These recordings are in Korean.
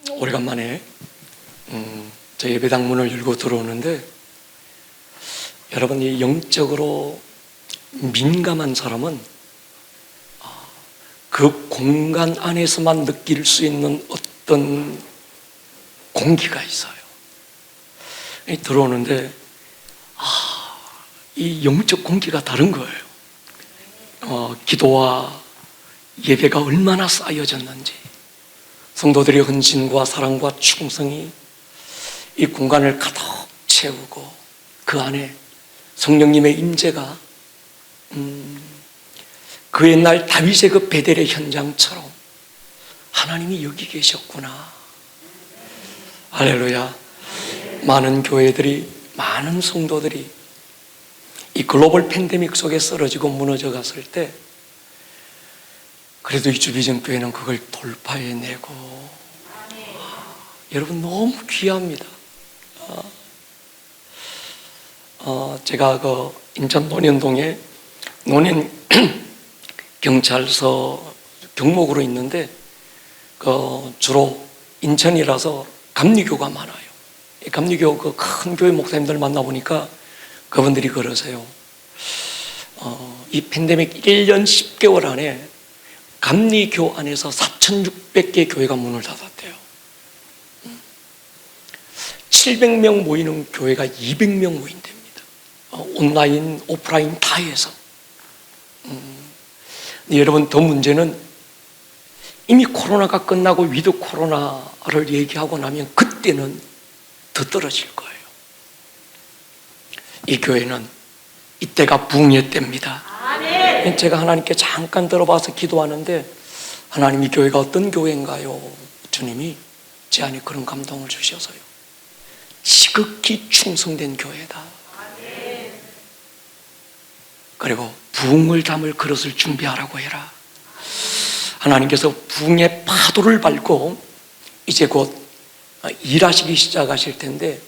오래간만에 저 예배당 문을 열고 들어오는데, 여러분이 영적으로 민감한 사람은 그 공간 안에서만 느낄 수 있는 어떤 공기가 있어요. 들어오는데 이 영적 공기가 다른 거예요. 기도와 예배가 얼마나 쌓여졌는지, 성도들의 헌신과 사랑과 충성이 이 공간을 가득 채우고, 그 안에 성령님의 임재가 그 옛날 다윗의 그 베델의 현장처럼 하나님이 여기 계셨구나. 할렐루야. 많은 교회들이, 많은 성도들이 이 글로벌 팬데믹 속에 쓰러지고 무너져 갔을 때, 그래도 이 주비전교회는 그걸 돌파해내고, 여러분 너무 귀합니다. 제가 그 인천 논현동에 논현 경찰서 경목으로 있는데, 주로 인천이라서 감리교가 많아요. 감리교 그 큰 교회 목사님들 만나보니까 그분들이 그러세요. 이 팬데믹 1년 10개월 안에 감리교 안에서 4,600개 교회가 문을 닫았대요. 700명 모이는 교회가 200명 모인답니다. 온라인, 오프라인 다 해서. 여러분, 더 문제는 이미 코로나가 끝나고 위드 코로나를 얘기하고 나면 그때는 더 떨어질 거예요. 이 교회는 이때가 부흥의 때입니다. 제가 하나님께 잠깐 들어봐서 기도하는데, 하나님 이 교회가 어떤 교회인가요? 주님이 제 안에 그런 감동을 주셔서요, 지극히 충성된 교회다. 그리고 부흥을 담을 그릇을 준비하라고 해라. 하나님께서 부흥의 파도를 밟고 이제 곧 일하시기 시작하실 텐데,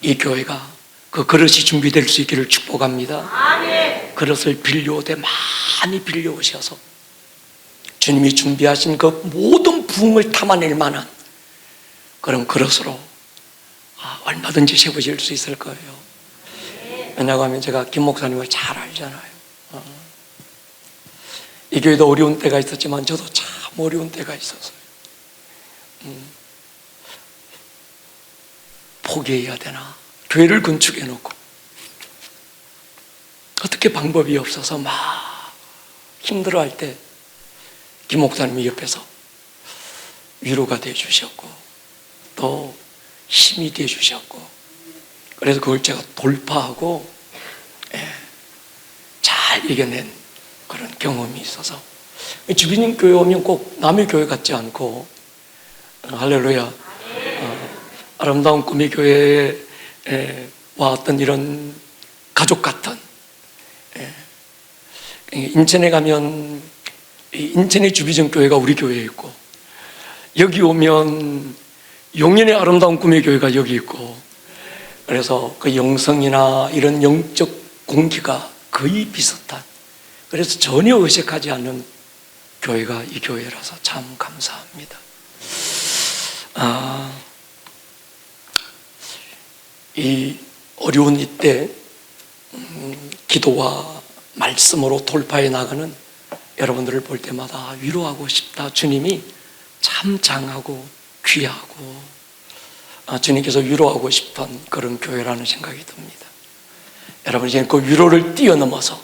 이 교회가 그 그릇이 준비될 수 있기를 축복합니다. 아멘. 그릇을 빌려오되 많이 빌려오셔서 주님이 준비하신 그 모든 부흥을 담아낼 만한 그런 그릇으로 얼마든지 세우실 수 있을 거예요. 왜냐고 하면 제가 김 목사님을 잘 알잖아요. 이 교회도 어려운 때가 있었지만 저도 참 어려운 때가 있었어요. 포기해야 되나? 교회를 건축해 놓고 어떻게 방법이 없어서 막 힘들어할 때 김 목사님이 옆에서 위로가 되어 주셨고, 또 힘이 되어 주셨고, 그래서 그걸 제가 돌파하고 잘 이겨낸 그런 경험이 있어서, 주비님 교회 오면 꼭 남의 교회 같지 않고, 할렐루야, 아름다운 꿈의 교회에 왔던 이런 가족 같은, 인천에 가면 인천의 주비전 교회가 우리 교회에 있고, 여기 오면 용인의 아름다운 꿈의 교회가 여기 있고, 그래서 그 영성이나 이런 영적 공기가 거의 비슷한, 그래서 전혀 어색하지 않는 교회가 이 교회라서 참 감사합니다. 이 어려운 이때 기도와 말씀으로 돌파해 나가는 여러분들을 볼 때마다 위로하고 싶다. 주님이 참 장하고 귀하고 주님께서 위로하고 싶은 그런 교회라는 생각이 듭니다. 여러분, 이제 그 위로를 뛰어넘어서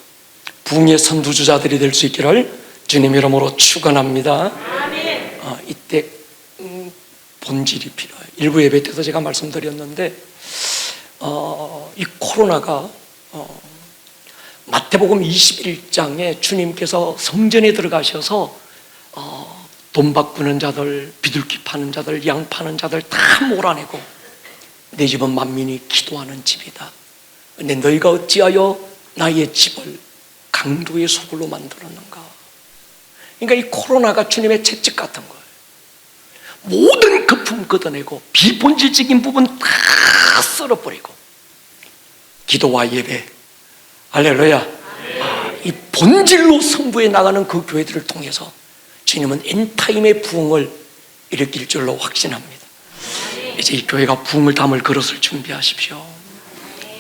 부흥의 선두주자들이 될 수 있기를 주님 이름으로 축원합니다. 이때 본질이 필요해요. 일부 예배 때도 제가 말씀드렸는데, 이 코로나가 마태복음 21장에 주님께서 성전에 들어가셔서 돈 바꾸는 자들, 비둘기 파는 자들, 양 파는 자들 다 몰아내고, 내 집은 만민이 기도하는 집이다. 근데 너희가 어찌하여 나의 집을 강도의 소굴로 만들었는가? 그러니까 이 코로나가 주님의 채찍 같은 거예요. 모든 거품 걷어내고 비본질적인 부분 다 썰어버리고, 기도와 예배, 할렐루야, 이 본질로 승부해 나가는 그 교회들을 통해서 주님은 엔타임의 부흥을 일으킬 줄로 확신합니다. 이제 이 교회가 부흥을 담을 그릇을 준비하십시오.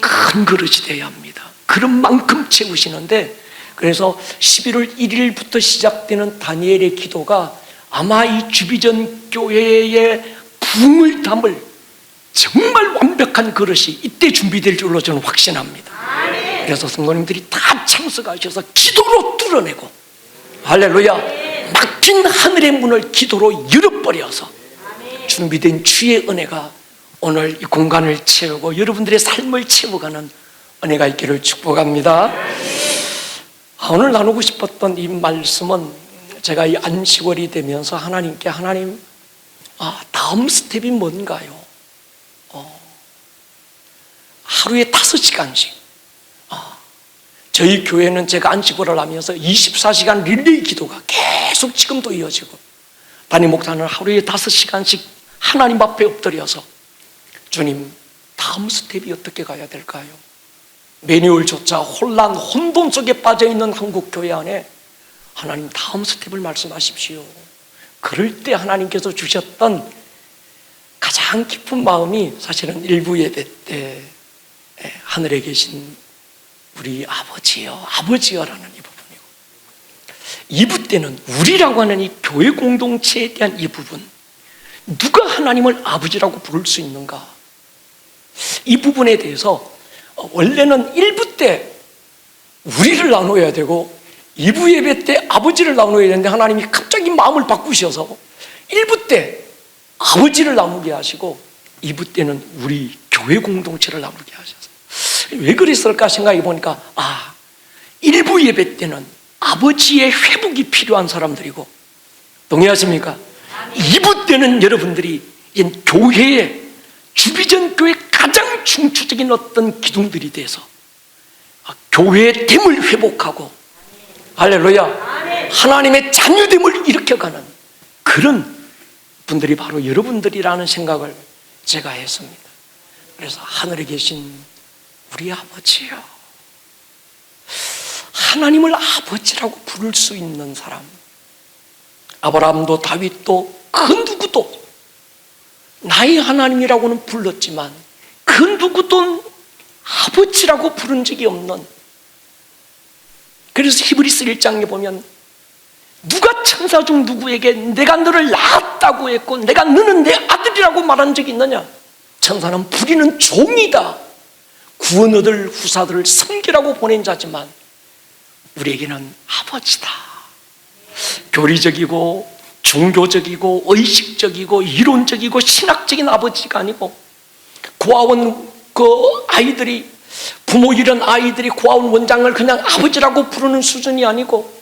큰 그릇이 되어야 합니다. 그릇만큼 채우시는데, 그래서 11월 1일부터 시작되는 다니엘의 기도가 아마 이 주비전 교회의 부흥을 담을 정말 완벽한 그릇이 이때 준비될 줄로 저는 확신합니다. 그래서 성도님들이 다 참석하셔서 기도로 뚫어내고, 할렐루야, 막힌 하늘의 문을 기도로 열어버려서 준비된 주의 은혜가 오늘 이 공간을 채우고 여러분들의 삶을 채워가는 은혜가 있기를 축복합니다. 오늘 나누고 싶었던 이 말씀은 제가 이 안식월이 되면서 하나님께, 하나님, 다음 스텝이 뭔가요? 하루에 5시간씩. 저희 교회는 제가 안식월을 하면서 24시간 릴레이 기도가 계속 지금도 이어지고, 담임 목사는 하루에 5시간씩 하나님 앞에 엎드려서 주님, 다음 스텝이 어떻게 가야 될까요? 매뉴얼조차 혼란, 혼돈 속에 빠져있는 한국 교회 안에 하나님 다음 스텝을 말씀하십시오. 그럴 때 하나님께서 주셨던 가장 깊은 마음이 사실은 일부 예배 때 하늘에 계신 우리 아버지여, 아버지여라는 이 부분이고, 2부 때는 우리라고 하는 이 교회 공동체에 대한 이 부분, 누가 하나님을 아버지라고 부를 수 있는가? 이 부분에 대해서 원래는 1부 때 우리를 나눠야 되고 2부 예배 때 아버지를 나눠야 되는데, 하나님이 갑자기 마음을 바꾸셔서 1부 때 아버지를 나누게 하시고 2부 때는 우리 교회 공동체를 나누게 하셔서, 왜 그랬을까 생각해 보니까 1부 예배 때는 아버지의 회복이 필요한 사람들이고, 동의하십니까? 2부 때는 여러분들이 교회의 주비전 교회 가장 중추적인 어떤 기둥들이 돼서 교회의 됨을 회복하고, 할렐루야, 하나님의 자녀됨을 일으켜가는 그런 분들이 바로 여러분들이라는 생각을 제가 했습니다. 그래서 하늘에 계신 우리 아버지요, 하나님을 아버지라고 부를 수 있는 사람, 아브라함도 다윗도 그 누구도 나의 하나님이라고는 불렀지만 그 누구도 아버지라고 부른 적이 없는, 그래서 히브리서 1장에 보면 누가 천사 중 누구에게 내가 너를 낳았다고 했고 내가 너는 내 아들이라고 말한 적이 있느냐? 천사는 부리는 종이다, 구원 얻을 후사들을 섬기라고 보낸 자지만 우리에게는 아버지다. 교리적이고 종교적이고 의식적이고 이론적이고 신학적인 아버지가 아니고, 고아원 아이들이, 부모 잃은 아이들이 고아원 원장을 그냥 아버지라고 부르는 수준이 아니고,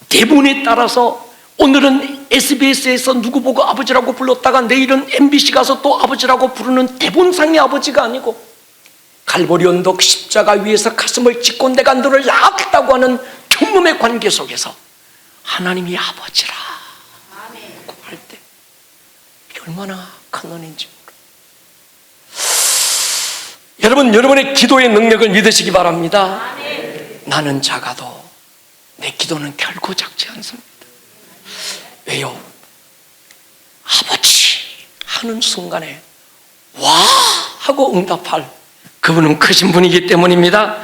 대본에 따라서 오늘은 SBS에서 누구 보고 아버지라고 불렀다가 내일은 MBC 가서 또 아버지라고 부르는 대본상의 아버지가 아니고, 갈보리 언덕 십자가 위에서 가슴을 찢고 내가 너를 낳았다고 하는 경험의 관계 속에서 하나님이 아버지라 할 때 이게 얼마나 큰 은혜인지 여러분, 여러분의 기도의 능력을 믿으시기 바랍니다. 나는 작아도 내 기도는 결코 작지 않습니다. 왜요? 아버지 하는 순간에 와 하고 응답할 그분은 크신 분이기 때문입니다.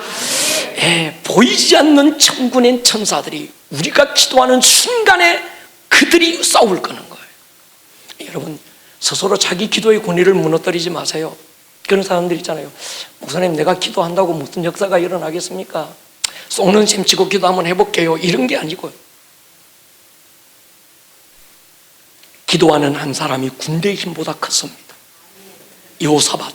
보이지 않는 천군의 천사들이 우리가 기도하는 순간에 그들이 싸울 거는 거예요. 여러분, 스스로 자기 기도의 권위를 무너뜨리지 마세요. 그런 사람들 있잖아요. 목사님, 내가 기도한다고 무슨 역사가 일어나겠습니까? 속는 셈 치고 기도 한번 해볼게요, 이런 게 아니고요. 기도하는 한 사람이 군대의 힘보다 컸습니다. 여호사밧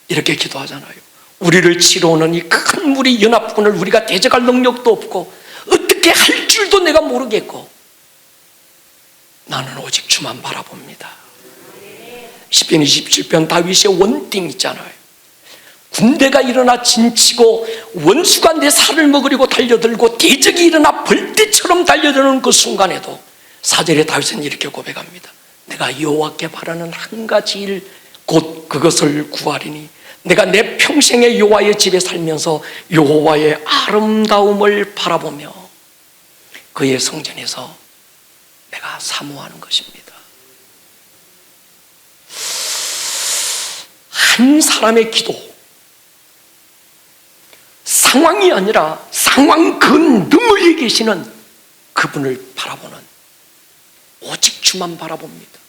이렇게 기도하잖아요. 우리를 치러오는 이 큰 무리 연합군을 우리가 대적할 능력도 없고 어떻게 할 줄도 내가 모르겠고 나는 오직 주만 바라봅니다. 시편 27편 다윗의 원띵 있잖아요. 군대가 일어나 진치고 원수가 내 살을 먹으려고 달려들고 대적이 일어나 벌떼처럼 달려드는 그 순간에도 4절에 다윗은 이렇게 고백합니다. 내가 여호와께 바라는 한 가지 일 곧 그것을 구하리니 내가 내 평생에 여호와의 집에 살면서 여호와의 아름다움을 바라보며 그의 성전에서 내가 사모하는 것입니다. 한 사람의 기도, 상황이 아니라 상황 그 너머에 계시는 그분을 바라보는, 오직 주만 바라봅니다.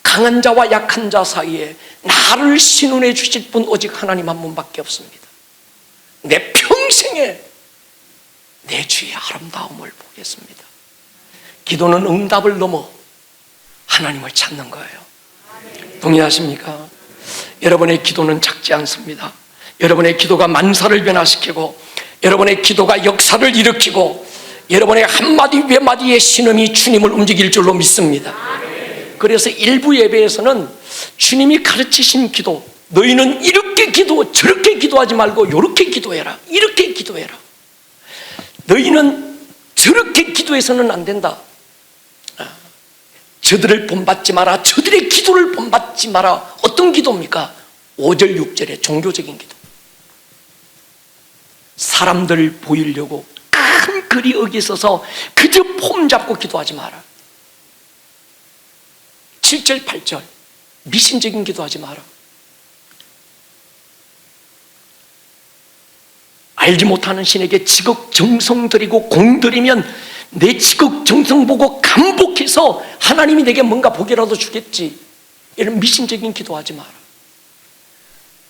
강한 자와 약한 자 사이에 나를 신원해 주실 분 오직 하나님 한 분밖에 없습니다. 내 평생에 내 주의 아름다움을 보겠습니다. 기도는 응답을 넘어 하나님을 찾는 거예요. 동의하십니까? 여러분의 기도는 작지 않습니다. 여러분의 기도가 만사를 변화시키고, 여러분의 기도가 역사를 일으키고, 여러분의 한마디 외마디의 신음이 주님을 움직일 줄로 믿습니다. 그래서 일부 예배에서는 주님이 가르치신 기도, 너희는 이렇게 기도, 저렇게 기도하지 말고 이렇게 기도해라, 이렇게 기도해라. 너희는 저렇게 기도해서는 안 된다. 저들을 본받지 마라, 저들의 기도를 본받지 마라. 어떤 기도입니까? 5절 6절의 종교적인 기도. 사람들 보이려고 큰 글이 어기서서 그저 폼 잡고 기도하지 마라. 7절 8절 미신적인 기도하지 마라. 알지 못하는 신에게 지극정성 드리고 공드리면 내 지극정성 보고 감복해서 하나님이 내게 뭔가 복이라도 주겠지. 이런 미신적인 기도하지 마라.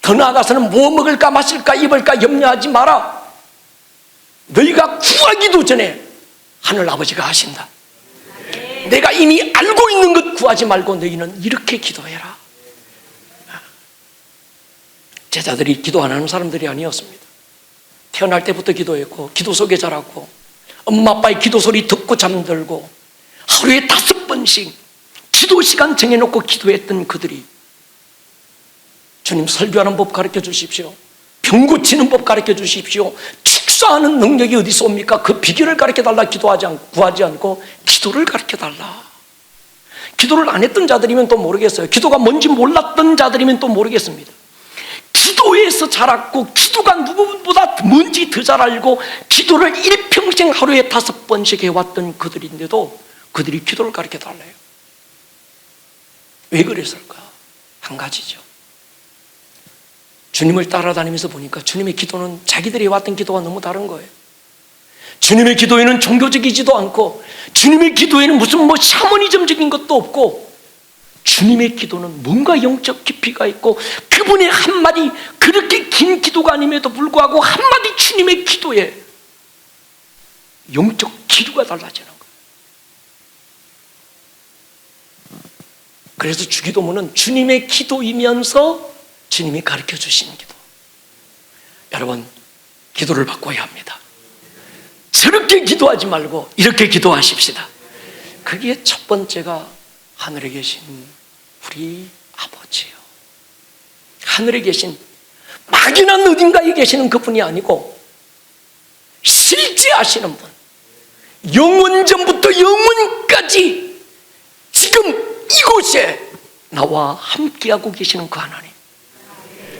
더 나아가서는 뭐 먹을까 마실까 입을까 염려하지 마라. 너희가 구하기도 전에 하늘 아버지가 하신다. 내가 이미 알고 있는 것 구하지 말고 너희는 이렇게 기도해라. 제자들이 기도 안 하는 사람들이 아니었습니다. 태어날 때부터 기도했고, 기도 속에 자랐고, 엄마 아빠의 기도 소리 듣고 잠들고, 하루에 5번씩 기도 시간 정해놓고 기도했던 그들이, 주님 설교하는 법 가르쳐 주십시오, 병 고치는 법 가르쳐 주십시오, 축사하는 능력이 어디서 옵니까? 그 비결을 가르쳐 달라 구하지 않고 기도를 가르쳐 달라. 기도를 안 했던 자들이면 또 모르겠어요. 기도가 뭔지 몰랐던 자들이면 또 모르겠습니다. 기도에서 자랐고, 기도가 누구보다 뭔지 더 잘 알고, 기도를 일평생 하루에 5번씩 해왔던 그들인데도 그들이 기도를 가르쳐 달래요. 왜 그랬을까? 한 가지죠. 주님을 따라다니면서 보니까 주님의 기도는 자기들이 해왔던 기도와 너무 다른 거예요. 주님의 기도에는 종교적이지도 않고, 주님의 기도에는 무슨 샤머니즘적인 것도 없고, 주님의 기도는 뭔가 영적 깊이가 있고, 그분의 한마디, 그렇게 긴 기도가 아님에도 불구하고 한마디 주님의 기도에 영적 기류가 달라지는 거예요. 그래서 주기도문은 주님의 기도이면서 주님이 가르쳐 주시는 기도. 여러분, 기도를 바꿔야 합니다. 저렇게 기도하지 말고 이렇게 기도하십시다. 그게 첫 번째가 하늘에 계신 우리 아버지요. 하늘에 계신, 막연한 어딘가에 계시는 그분이 아니고 실제 아시는 분, 영원 전부터 영원까지 지금 이곳에 나와 함께하고 계시는 그 하나님,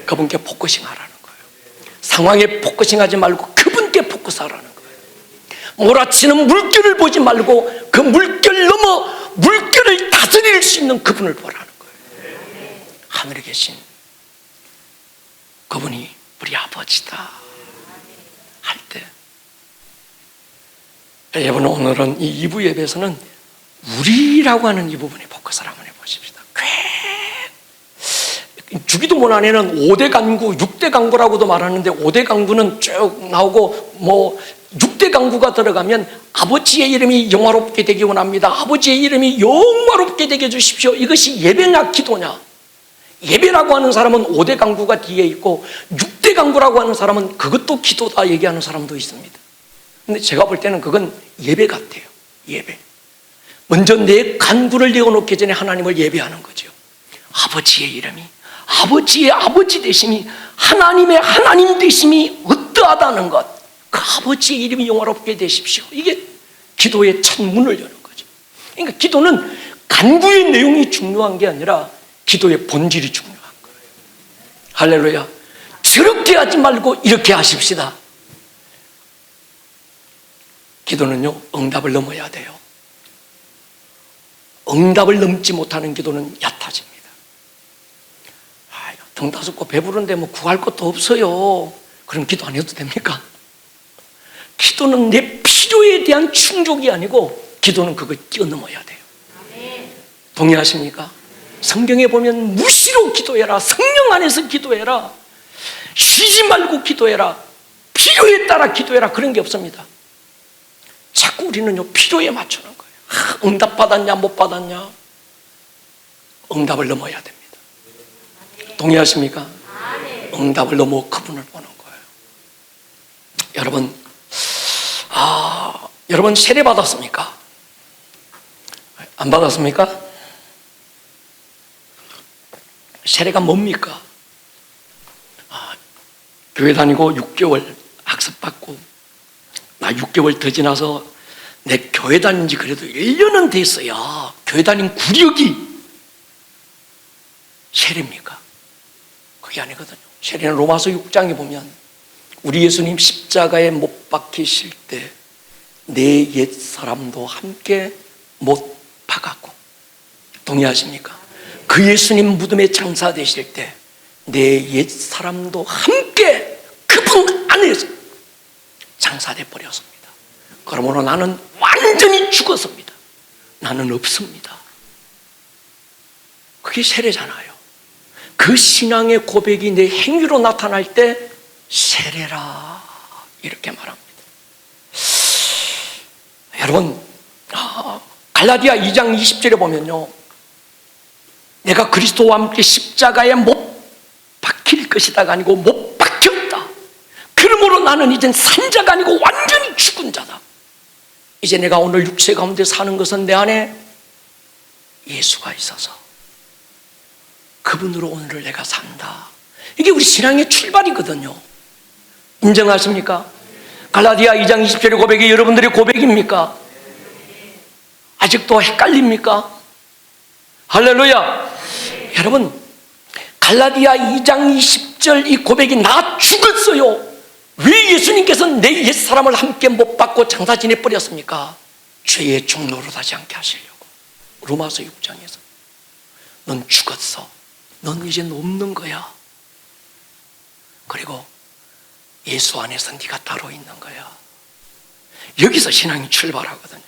그분께 포커싱하라는 거예요. 상황에 포커싱하지 말고 그분께 포커스하라는 거예요. 몰아치는 물결을 보지 말고 그 물결 넘어 물결을 다스릴 수 있는 그분을 보라는 거예요. 하늘에 계신 그분이 우리 아버지다 할 때, 여러분, 오늘은 이 2부 예배에서는 우리라고 하는 이 부분에 포커스를 한번 해보십시다. 주기도문 안에는 5대 간구, 6대 간구라고도 말하는데, 5대 간구는 쭉 나오고 6대 간구가 들어가면 아버지의 이름이 영화롭게 되기 원합니다. 아버지의 이름이 영화롭게 되게 해주십시오. 이것이 예배냐 기도냐? 예배라고 하는 사람은 5대 간구가 뒤에 있고, 6대 간구라고 하는 사람은 그것도 기도다 얘기하는 사람도 있습니다. 근데 제가 볼 때는 그건 예배 같아요. 예배. 먼저 내 간구를 내어놓기 전에 하나님을 예배하는 거죠. 아버지의 이름이, 아버지의 아버지 되심이, 하나님의 하나님 되심이 어떠하다는 것, 그 아버지의 이름이 영화롭게 되십시오. 이게 기도의 첫 문을 여는 거죠. 그러니까 기도는 간구의 내용이 중요한 게 아니라 기도의 본질이 중요한 거예요. 할렐루야. 저렇게 하지 말고 이렇게 하십시다. 기도는요, 응답을 넘어야 돼요. 응답을 넘지 못하는 기도는 얕아집니다. 등다섯고 배부른데 뭐 구할 것도 없어요. 그럼 기도 안 해도 됩니까? 기도는 내 필요에 대한 충족이 아니고 기도는 그걸 뛰어넘어야 돼요. 동의하십니까? 성경에 보면 무시로 기도해라, 성령 안에서 기도해라, 쉬지 말고 기도해라, 필요에 따라 기도해라, 그런 게 없습니다. 자꾸 우리는요 필요에 맞추는 거예요. 응답 받았냐 못 받았냐, 응답을 넘어야 됩니다. 동의하십니까? 응답을 넘어 그분을 보는 거예요. 여러분 세례 받았습니까? 안 받았습니까? 세례가 뭡니까? 교회 다니고 6개월 학습받고 나 6개월 더 지나서 내 교회 다닌 지 그래도 1년은 됐어야 교회 다닌 구력이 세례입니까? 그게 아니거든요. 세례는 로마서 6장에 보면 우리 예수님 십자가에 못 박히실 때 내 옛사람도 함께 못 박았고, 동의하십니까? 그 예수님 무덤에 장사되실 때 내 옛사람도 함께 그분 안에서 장사돼 버렸습니다. 그러므로 나는 완전히 죽었습니다. 나는 없습니다. 그게 세례잖아요. 그 신앙의 고백이 내 행위로 나타날 때 세례라 이렇게 말합니다. 여러분, 갈라디아 2장 20절에 보면요, 내가 그리스도와 함께 십자가에 못 박힐 것이다가 아니고 못 박혔다. 그러므로 나는 이젠 산 자가 아니고 완전히 죽은 자다. 이제 내가 오늘 육체 가운데 사는 것은 내 안에 예수가 있어서 그분으로 오늘을 내가 산다. 이게 우리 신앙의 출발이거든요. 인정하십니까? 갈라디아 2장 20절의 고백이 여러분들의 고백입니까? 아직도 헷갈립니까? 할렐루야. 여러분, 갈라디아 2장 20절 이 고백이 나 죽었어요. 왜 예수님께서 내 옛사람을 함께 못 받고 장사 지내버렸습니까? 죄의 종로로 다시 않게 하시려고. 로마서 6장에서 넌 죽었어. 넌 이젠 없는 거야. 그리고 예수 안에서 네가 따로 있는 거야. 여기서 신앙이 출발하거든요.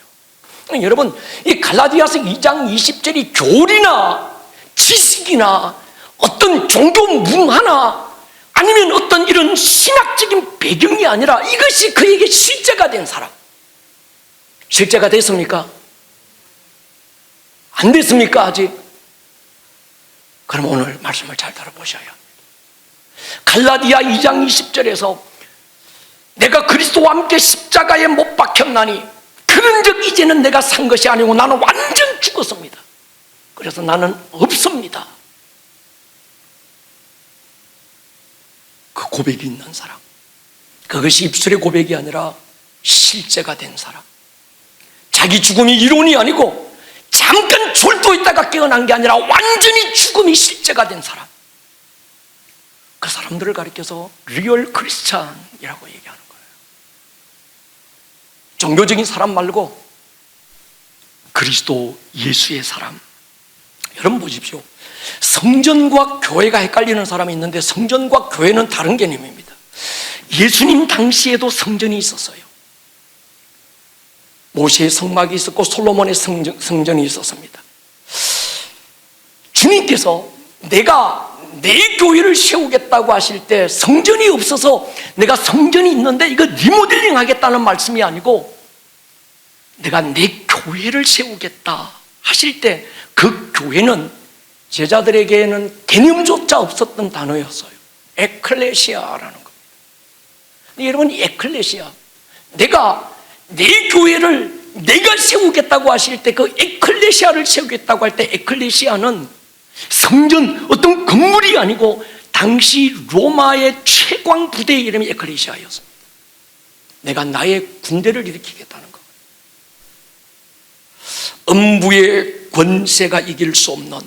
여러분, 이 갈라디아서 2장 20절이 교리나 지식이나 어떤 종교 문화나 아니면 어떤 이런 신학적인 배경이 아니라 이것이 그에게 실제가 된 사람. 실제가 됐습니까? 안 됐습니까 아직? 그럼 오늘 말씀을 잘 들어보셔야 합니다. 갈라디아 2장 20절에서 내가 그리스도와 함께 십자가에 못 박혔나니 그런즉 이제는 내가 산 것이 아니고 나는 완전 죽었습니다. 그래서 나는 없습니다. 그 고백이 있는 사람, 그것이 입술의 고백이 아니라 실제가 된 사람, 자기 죽음이 이론이 아니고 잠깐 졸도했다가 깨어난 게 아니라 완전히 죽음이 실제가 된 사람, 그 사람들을 가리켜서 리얼 크리스찬이라고 얘기하는 거예요. 종교적인 사람 말고 그리스도 예수의 사람. 여러분 보십시오. 성전과 교회가 헷갈리는 사람이 있는데 성전과 교회는 다른 개념입니다. 예수님 당시에도 성전이 있었어요. 모세의 성막이 있었고 솔로몬의 성전이 있었습니다. 주님께서 내가 내 교회를 세우겠다고 하실 때 성전이 없어서 내가 성전이 있는데 이거 리모델링 하겠다는 말씀이 아니고 내가 내 교회를 세우겠다 하실 때 그 교회는 제자들에게는 개념조차 없었던 단어였어요. 에클레시아라는 겁니다. 여러분, 이 에클레시아, 내가 내 교회를 내가 세우겠다고 하실 때 그 에클레시아를 세우겠다고 할 때 에클레시아는 성전 어떤 건물이 아니고 당시 로마의 최광 부대의 이름이 에클레시아였습니다. 내가 나의 군대를 일으키겠다는 거. 음부의 권세가 이길 수 없는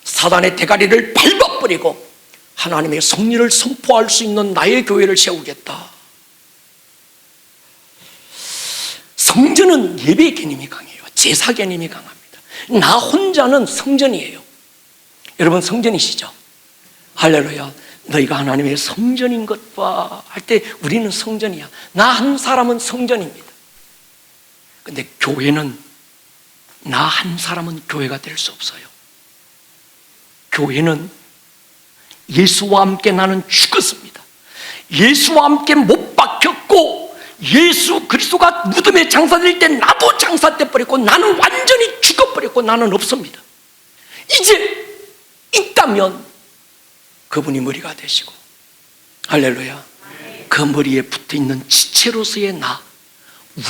사단의 대가리를 밟아버리고 하나님의 섭리를 선포할 수 있는 나의 교회를 세우겠다. 성전은 예배 개념이 강해요. 제사 개념이 강합니다. 나 혼자는 성전이에요. 여러분 성전이시죠? 할렐루야. 너희가 하나님의 성전인 것 봐 할 때 우리는 성전이야. 나 한 사람은 성전입니다. 근데 교회는 나 한 사람은 교회가 될 수 없어요. 교회는 예수와 함께 나는 죽었습니다. 예수와 함께 못 박혔고 예수 그리스도가 무덤에 장사될 때 나도 장사돼 버렸고 나는 완전히 죽어버렸고 나는 없습니다. 이제 있다면 그분이 머리가 되시고, 할렐루야, 그 머리에 붙어있는 지체로서의 나,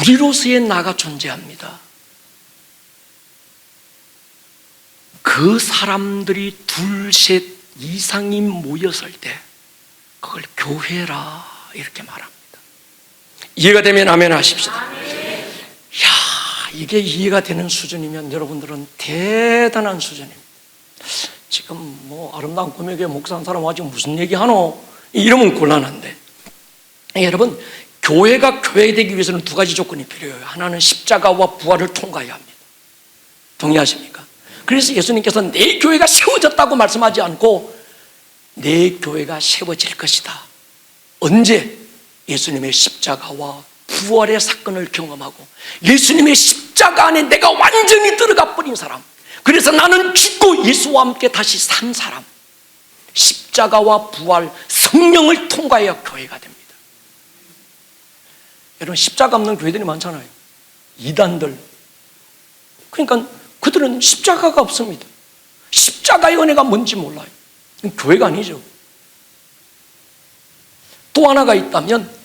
우리로서의 나가 존재합니다. 그 사람들이 둘, 셋 이상이 모였을 때 그걸 교회라 이렇게 말합니다. 이해가 되면 아멘 하십시다. 이야, 이게 이해가 되는 수준이면 여러분들은 대단한 수준입니다. 지금 뭐 아름다운 고백에 목사한 사람 와 지금 무슨 얘기하노? 이러면 곤란한데, 여러분, 교회가 교회되기 위해서는 두 가지 조건이 필요해요. 하나는 십자가와 부활을 통과해야 합니다. 동의하십니까? 그래서 예수님께서 내 교회가 세워졌다고 말씀하지 않고 내 교회가 세워질 것이다. 언제? 예수님의 십자가와 부활의 사건을 경험하고 예수님의 십자가 안에 내가 완전히 들어가 버린 사람, 그래서 나는 죽고 예수와 함께 다시 산 사람, 십자가와 부활, 성령을 통과해야 교회가 됩니다. 여러분, 십자가 없는 교회들이 많잖아요. 이단들. 그러니까 그들은 십자가가 없습니다. 십자가의 은혜가 뭔지 몰라요. 교회가 아니죠. 또 하나가 있다면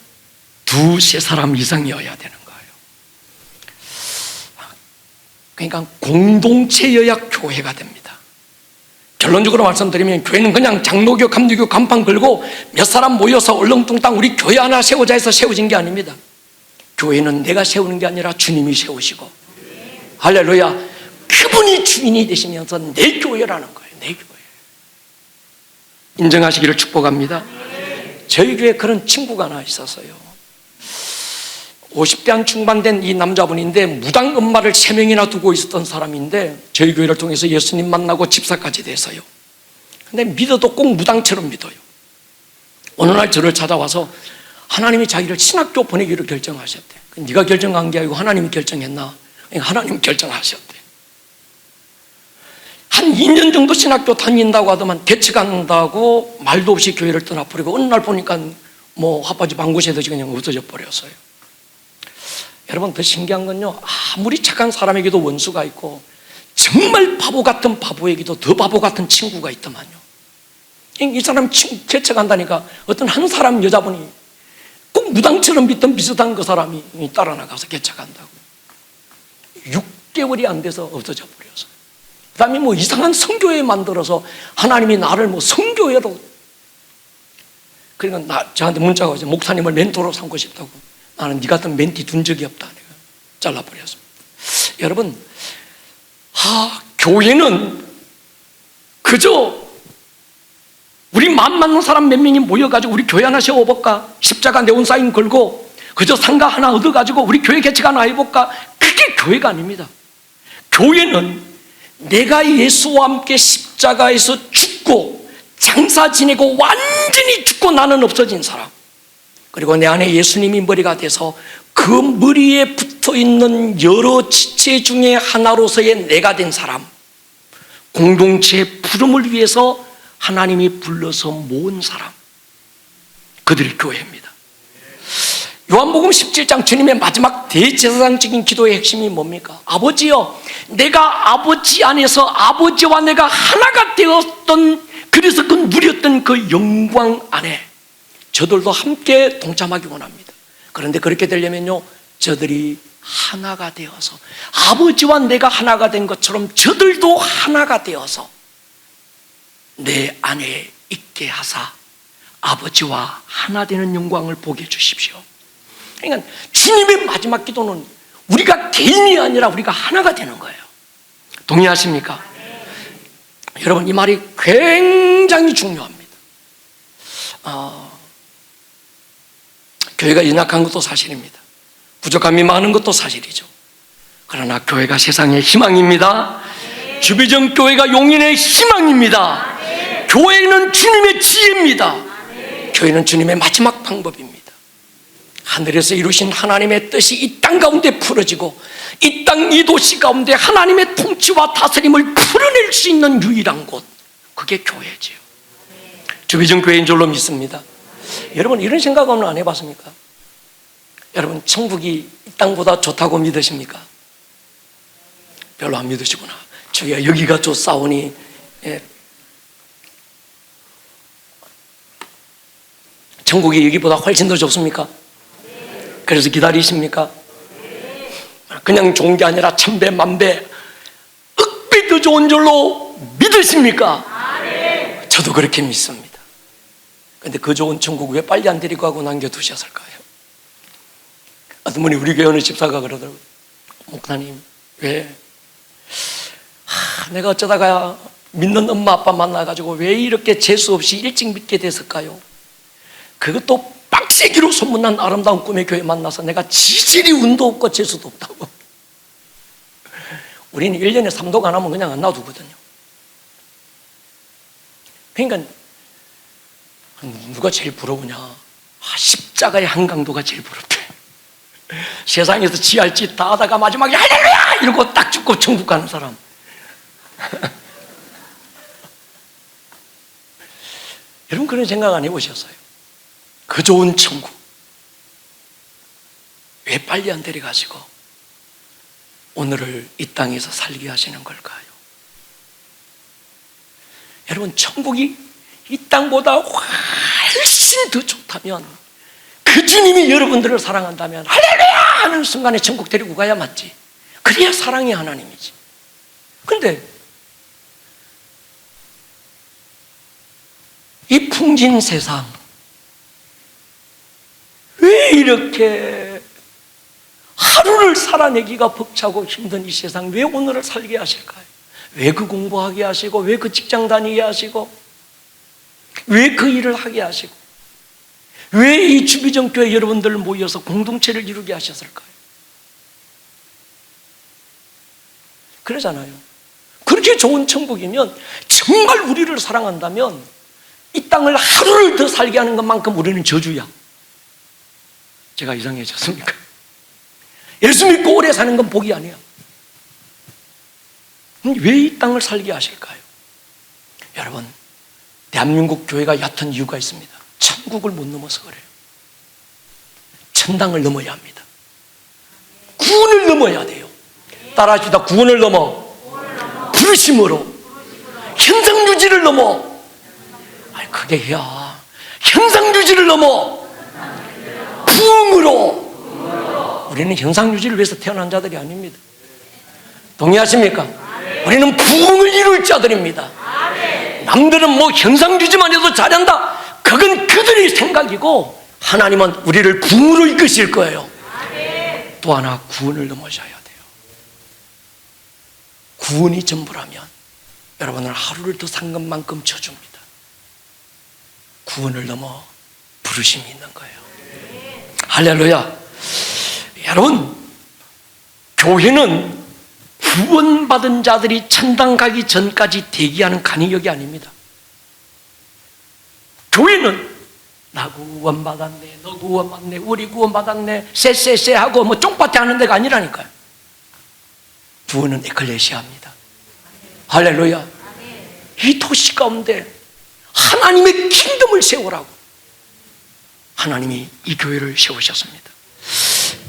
두세 사람 이상이어야 되는 거예요. 그러니까 공동체여야 교회가 됩니다. 결론적으로 말씀드리면 교회는 그냥 장로교, 감리교 간판 걸고 몇 사람 모여서 얼렁뚱땅 우리 교회 하나 세우자 해서 세워진 게 아닙니다. 교회는 내가 세우는 게 아니라 주님이 세우시고, 할렐루야, 그분이 주인이 되시면서 내 교회라는 거예요. 내 교회. 인정하시기를 축복합니다. 저희 교회에 그런 친구가 하나 있었어요. 50대 한 중반된 이 남자분인데 무당 엄마를 3명이나 두고 있었던 사람인데 저희 교회를 통해서 예수님 만나고 집사까지 돼서요. 근데 믿어도 꼭 무당처럼 믿어요. 어느 날 저를 찾아와서 하나님이 자기를 신학교 보내기로 결정하셨대. 네가 결정한 게 아니고 하나님이 결정했나? 하나님이 결정하셨대. 한 2년 정도 신학교 다닌다고 하더만 개척한다고 말도 없이 교회를 떠나버리고 어느 날 보니까 뭐 핫바지 방구새듯이 그냥 없어져 버렸어요. 여러분, 더 신기한 건요, 아무리 착한 사람에게도 원수가 있고 정말 바보 같은 바보에게도 더 바보 같은 친구가 있더만요. 이 사람 개척한다니까 어떤 한 사람 여자분이 꼭 무당처럼 믿던 비슷한 그 사람이 따라 나가서 개척한다고 6개월이 안 돼서 없어져 버렸어요. 그 다음에 뭐 이상한 성교회 만들어서 하나님이 나를 뭐 성교회로, 그러니까 저한테 문자가 오죠. 목사님을 멘토로 삼고 싶다고. 나는 네 같은 멘티 둔 적이 없다. 내가 잘라버렸습니다. 여러분, 교회는 그저 우리 마음 맞는 사람 몇 명이 모여가지고 우리 교회 하나 세워볼까? 십자가 네온사인 걸고 그저 상가 하나 얻어가지고 우리 교회 개척 하나 해볼까? 그게 교회가 아닙니다. 교회는 내가 예수와 함께 십자가에서 죽고 장사 지내고 완전히 죽고 나는 없어진 사람, 그리고 내 안에 예수님이 머리가 돼서 그 머리에 붙어있는 여러 지체 중에 하나로서의 내가 된 사람, 공동체의 부름을 위해서 하나님이 불러서 모은 사람, 그들이 교회입니다. 요한복음 17장 주님의 마지막 대제사장적인 기도의 핵심이 뭡니까? 아버지여, 내가 아버지 안에서 아버지와 내가 하나가 되었던, 그래서 그 누렸던 그 영광 안에 저들도 함께 동참하기 원합니다. 그런데 그렇게 되려면요, 저들이 하나가 되어서 아버지와 내가 하나가 된 것처럼 저들도 하나가 되어서 내 안에 있게 하사 아버지와 하나 되는 영광을 보게 해주십시오. 그러니까 주님의 마지막 기도는 우리가 개인이 아니라 우리가 하나가 되는 거예요. 동의하십니까? 여러분, 이 말이 굉장히 중요합니다. 교회가 연약한 것도 사실입니다. 부족함이 많은 것도 사실이죠. 그러나 교회가 세상의 희망입니다. 주비전 교회가 용인의 희망입니다. 교회는 주님의 지혜입니다. 교회는 주님의 마지막 방법입니다. 하늘에서 이루신 하나님의 뜻이 이 땅 가운데 풀어지고 이 땅 이 도시 가운데 하나님의 통치와 다스림을 풀어낼 수 있는 유일한 곳, 그게 교회지요. 주비전 교회인 줄로 믿습니다. 여러분 이런 생각은 안 해봤습니까? 여러분 천국이 이 땅보다 좋다고 믿으십니까? 별로 안 믿으시구나. 주야 여기가 좋사오니, 천국이 여기보다 훨씬 더 좋습니까? 그래서 기다리십니까? 그냥 좋은 게 아니라 천배 만배 억배 더 좋은 줄로 믿으십니까? 저도 그렇게 믿습니다. 그런데 그 좋은 천국 왜 빨리 안 데리고 가고 남겨두셨을까요? 어떤 분이 우리 교회 어느 집사가 그러더라고요. 목사님 왜 내가 어쩌다가 믿는 엄마 아빠 만나가지고 왜 이렇게 재수없이 일찍 믿게 됐을까요? 그것도 빡세기로 소문난 아름다운 꿈의 교회 만나서 내가 지질이 운도 없고 재수도 없다고. 우리는 1년에 3도 안 하면 그냥 안 놔두거든요. 그러니까 누가 제일 부러우냐? 십자가의 한강도가 제일 부럽대. 세상에서 지할 짓 다 하다가 마지막에 할렐루야! 이러고 딱 죽고 천국 가는 사람. 여러분 그런 생각 안 해보셨어요? 그 좋은 천국 왜 빨리 안 데려가시고 오늘을 이 땅에서 살게 하시는 걸까요? 여러분 천국이 이 땅보다 훨씬 더 좋다면, 그 주님이 여러분들을 사랑한다면 할렐루야 하는 순간에 천국 데리고 가야 맞지. 그래야 사랑의 하나님이지. 그런데 이 풍진 세상 왜 이렇게 하루를 살아내기가 벅차고 힘든 이 세상 왜 오늘을 살게 하실까요? 왜 그 공부하게 하시고 왜 그 직장 다니게 하시고 왜 그 일을 하게 하시고 왜 이 주비전교회 여러분들 모여서 공동체를 이루게 하셨을까요? 그러잖아요. 그렇게 좋은 천국이면, 정말 우리를 사랑한다면 이 땅을 하루를 더 살게 하는 것만큼 우리는 저주야. 제가 이상해졌습니까? 예수 믿고 오래 사는 건 복이 아니야. 왜 이 땅을 살게 하실까요? 여러분, 대한민국 교회가 얕은 이유가 있습니다. 천국을 못 넘어서 그래요. 천당을 넘어야 합니다. 구원을 넘어야 돼요. 따라하시다. 구원을 넘어 부르심으로, 현상유지를 넘어, 그게 해야 현상유지를 넘어 부흥으로. 우리는 현상유지를 위해서 태어난 자들이 아닙니다. 동의하십니까? 우리는 부흥을 이룰 자들입니다. 남들은 뭐 현상유지만 해도 잘한다, 그건 그들의 생각이고 하나님은 우리를 부흥으로 이끄실 거예요. 또 하나, 구원을 넘어셔야 돼요. 구원이 전부라면 여러분은 하루를 더 산 것만큼 저줍니다. 구원을 넘어 부르심이 있는 거예요. 할렐루야. 여러분, 교회는 구원받은 자들이 천당 가기 전까지 대기하는 간이역이 아닙니다. 교회는 나 구원받았네, 너 구원받네, 우리 구원받았네, 쎄쎄쎄 하고 뭐 쫑파티 하는 데가 아니라니까요. 구원은 에클레시아입니다. 할렐루야. 이 도시 가운데 하나님의 킹덤을 세우라고 하나님이 이 교회를 세우셨습니다.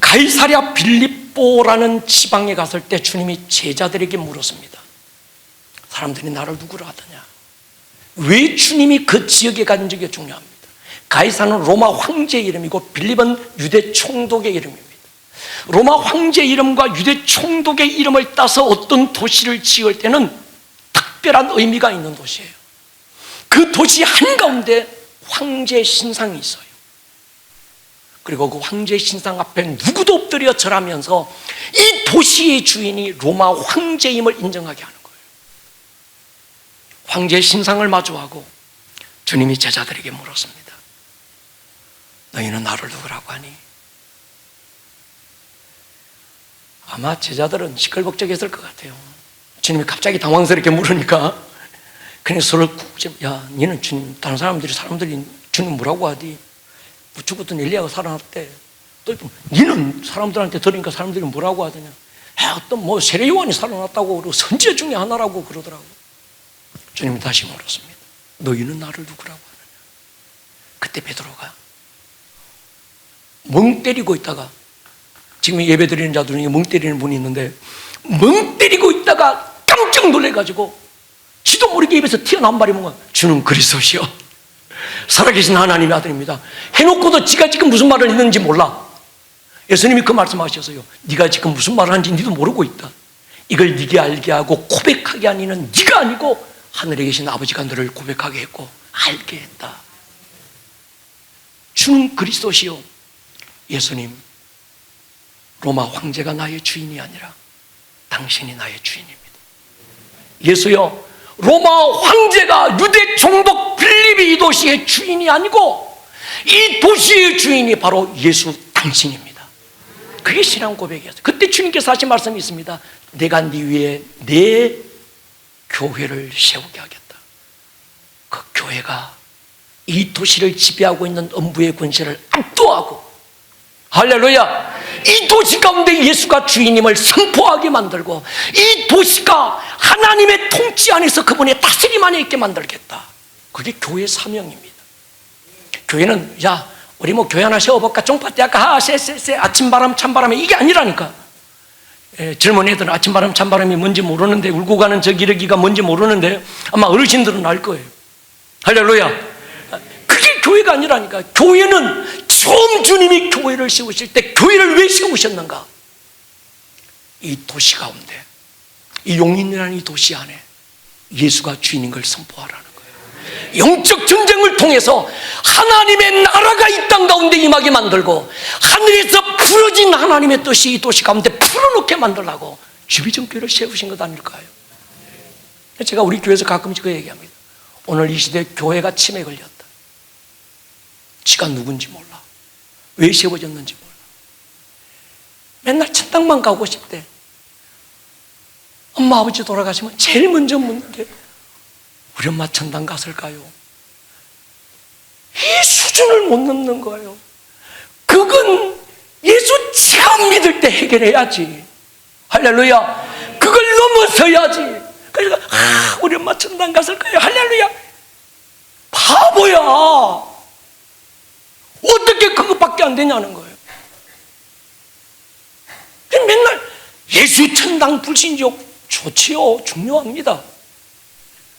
가이사랴 빌립보라는 지방에 갔을 때 주님이 제자들에게 물었습니다. 사람들이 나를 누구로 하더냐? 왜 주님이 그 지역에 간 적이 중요합니다. 가이사는 로마 황제의 이름이고 빌립은 유대 총독의 이름입니다. 로마 황제 이름과 유대 총독의 이름을 따서 어떤 도시를 지을 때는 특별한 의미가 있는 도시예요. 그 도시 한가운데 황제 신상이 있어요. 그리고 그 황제 신상 앞에 누구도 엎드려 절하면서 이 도시의 주인이 로마 황제임을 인정하게 하는 거예요. 황제 신상을 마주하고 주님이 제자들에게 물었습니다. 너희는 나를 누구라고 하니? 아마 제자들은 시끌벅적했을 것 같아요. 주님이 갑자기 당황스럽게 물으니까 그냥 서로 야, 니는 주님, 다른 사람들이 주님 뭐라고 하디? 죽었던 엘리야가 살아났대. 또 니는 사람들한테 들으니까 사람들이 뭐라고 하더냐? 야, 어떤 뭐 세례 요한이 살아났다고 그러고 선지자 중에 하나라고 그러더라고. 주님이 다시 물었습니다. 너희는 나를 누구라고 하느냐? 그때 베드로가 멍 때리고 있다가, 지금 예배 드리는 자들 중에 멍 때리는 분이 있는데, 멍 때리고 있다가 깜짝 놀래가지고 지도 모르게 입에서 튀어나온 말이 뭔가, 주는 그리스도시요 살아계신 하나님의 아들입니다 해놓고도 지가 지금 무슨 말을 했는지 몰라. 예수님이 그 말씀하셨어요. 네가 지금 무슨 말을 하는지 니도 모르고 있다. 이걸 네게 알게 하고 고백하게 하는 이는 네가 아니고 하늘에 계신 아버지가 너를 고백하게 했고 알게 했다. 주는 그리스도시요. 예수님, 로마 황제가 나의 주인이 아니라 당신이 나의 주인입니다. 예수여, 로마 황제가 유대 총독 빌립이 이 도시의 주인이 아니고 이 도시의 주인이 바로 예수 당신입니다. 그게 신앙 고백이었어요. 그때 주님께서 하신 말씀이 있습니다. 내가 네 위에 내 교회를 세우게 하겠다. 그 교회가 이 도시를 지배하고 있는 음부의 권세를 압도하고, 할렐루야, 이 도시 가운데 예수가 주인임을 선포하게 만들고 이 도시가 하나님의 통치 안에서 그분의 다스림 안에 있게 만들겠다. 그게 교회의 사명입니다. 교회는 야, 우리 뭐 교회 하나 세워볼까? 종파티 할까? 쎄 아침바람 찬바람에 이게 아니라니까. 젊은 애들은 아침바람 찬바람이 뭔지 모르는데, 울고 가는 저 기러기가 뭔지 모르는데 아마 어르신들은 알 거예요. 할렐루야. 그게 교회가 아니라니까. 교회는 처음 주님이 교회를 세우실 때 교회를 왜 세우셨는가? 이 도시 가운데, 이 용인이라는 이 도시 안에 예수가 주인인 걸 선포하라는 거예요. 영적 전쟁을 통해서 하나님의 나라가 이 땅 가운데 임하게 만들고 하늘에서 풀어진 하나님의 뜻이 이 도시 가운데 풀어놓게 만들라고 주비전 교회를 세우신 것 아닐까요? 제가 우리 교회에서 가끔씩 그 얘기합니다. 오늘 이 시대에 교회가 침에 걸렸다. 지가 누군지 몰라. 왜 세워졌는지 몰라. 맨날 천당만 가고 싶대. 엄마 아버지 돌아가시면 제일 먼저 묻는 게 우리 엄마 천당 갔을까요? 이 수준을 못 넘는 거예요. 그건 예수 처음 믿을 때 해결해야지. 할렐루야. 그걸 넘어서야지. 그러니까 우리 엄마 천당 갔을까요? 할렐루야. 바보야. 어떻게 그것밖에 안 되냐는 거예요. 맨날 예수 천당 불신족 좋지요. 중요합니다.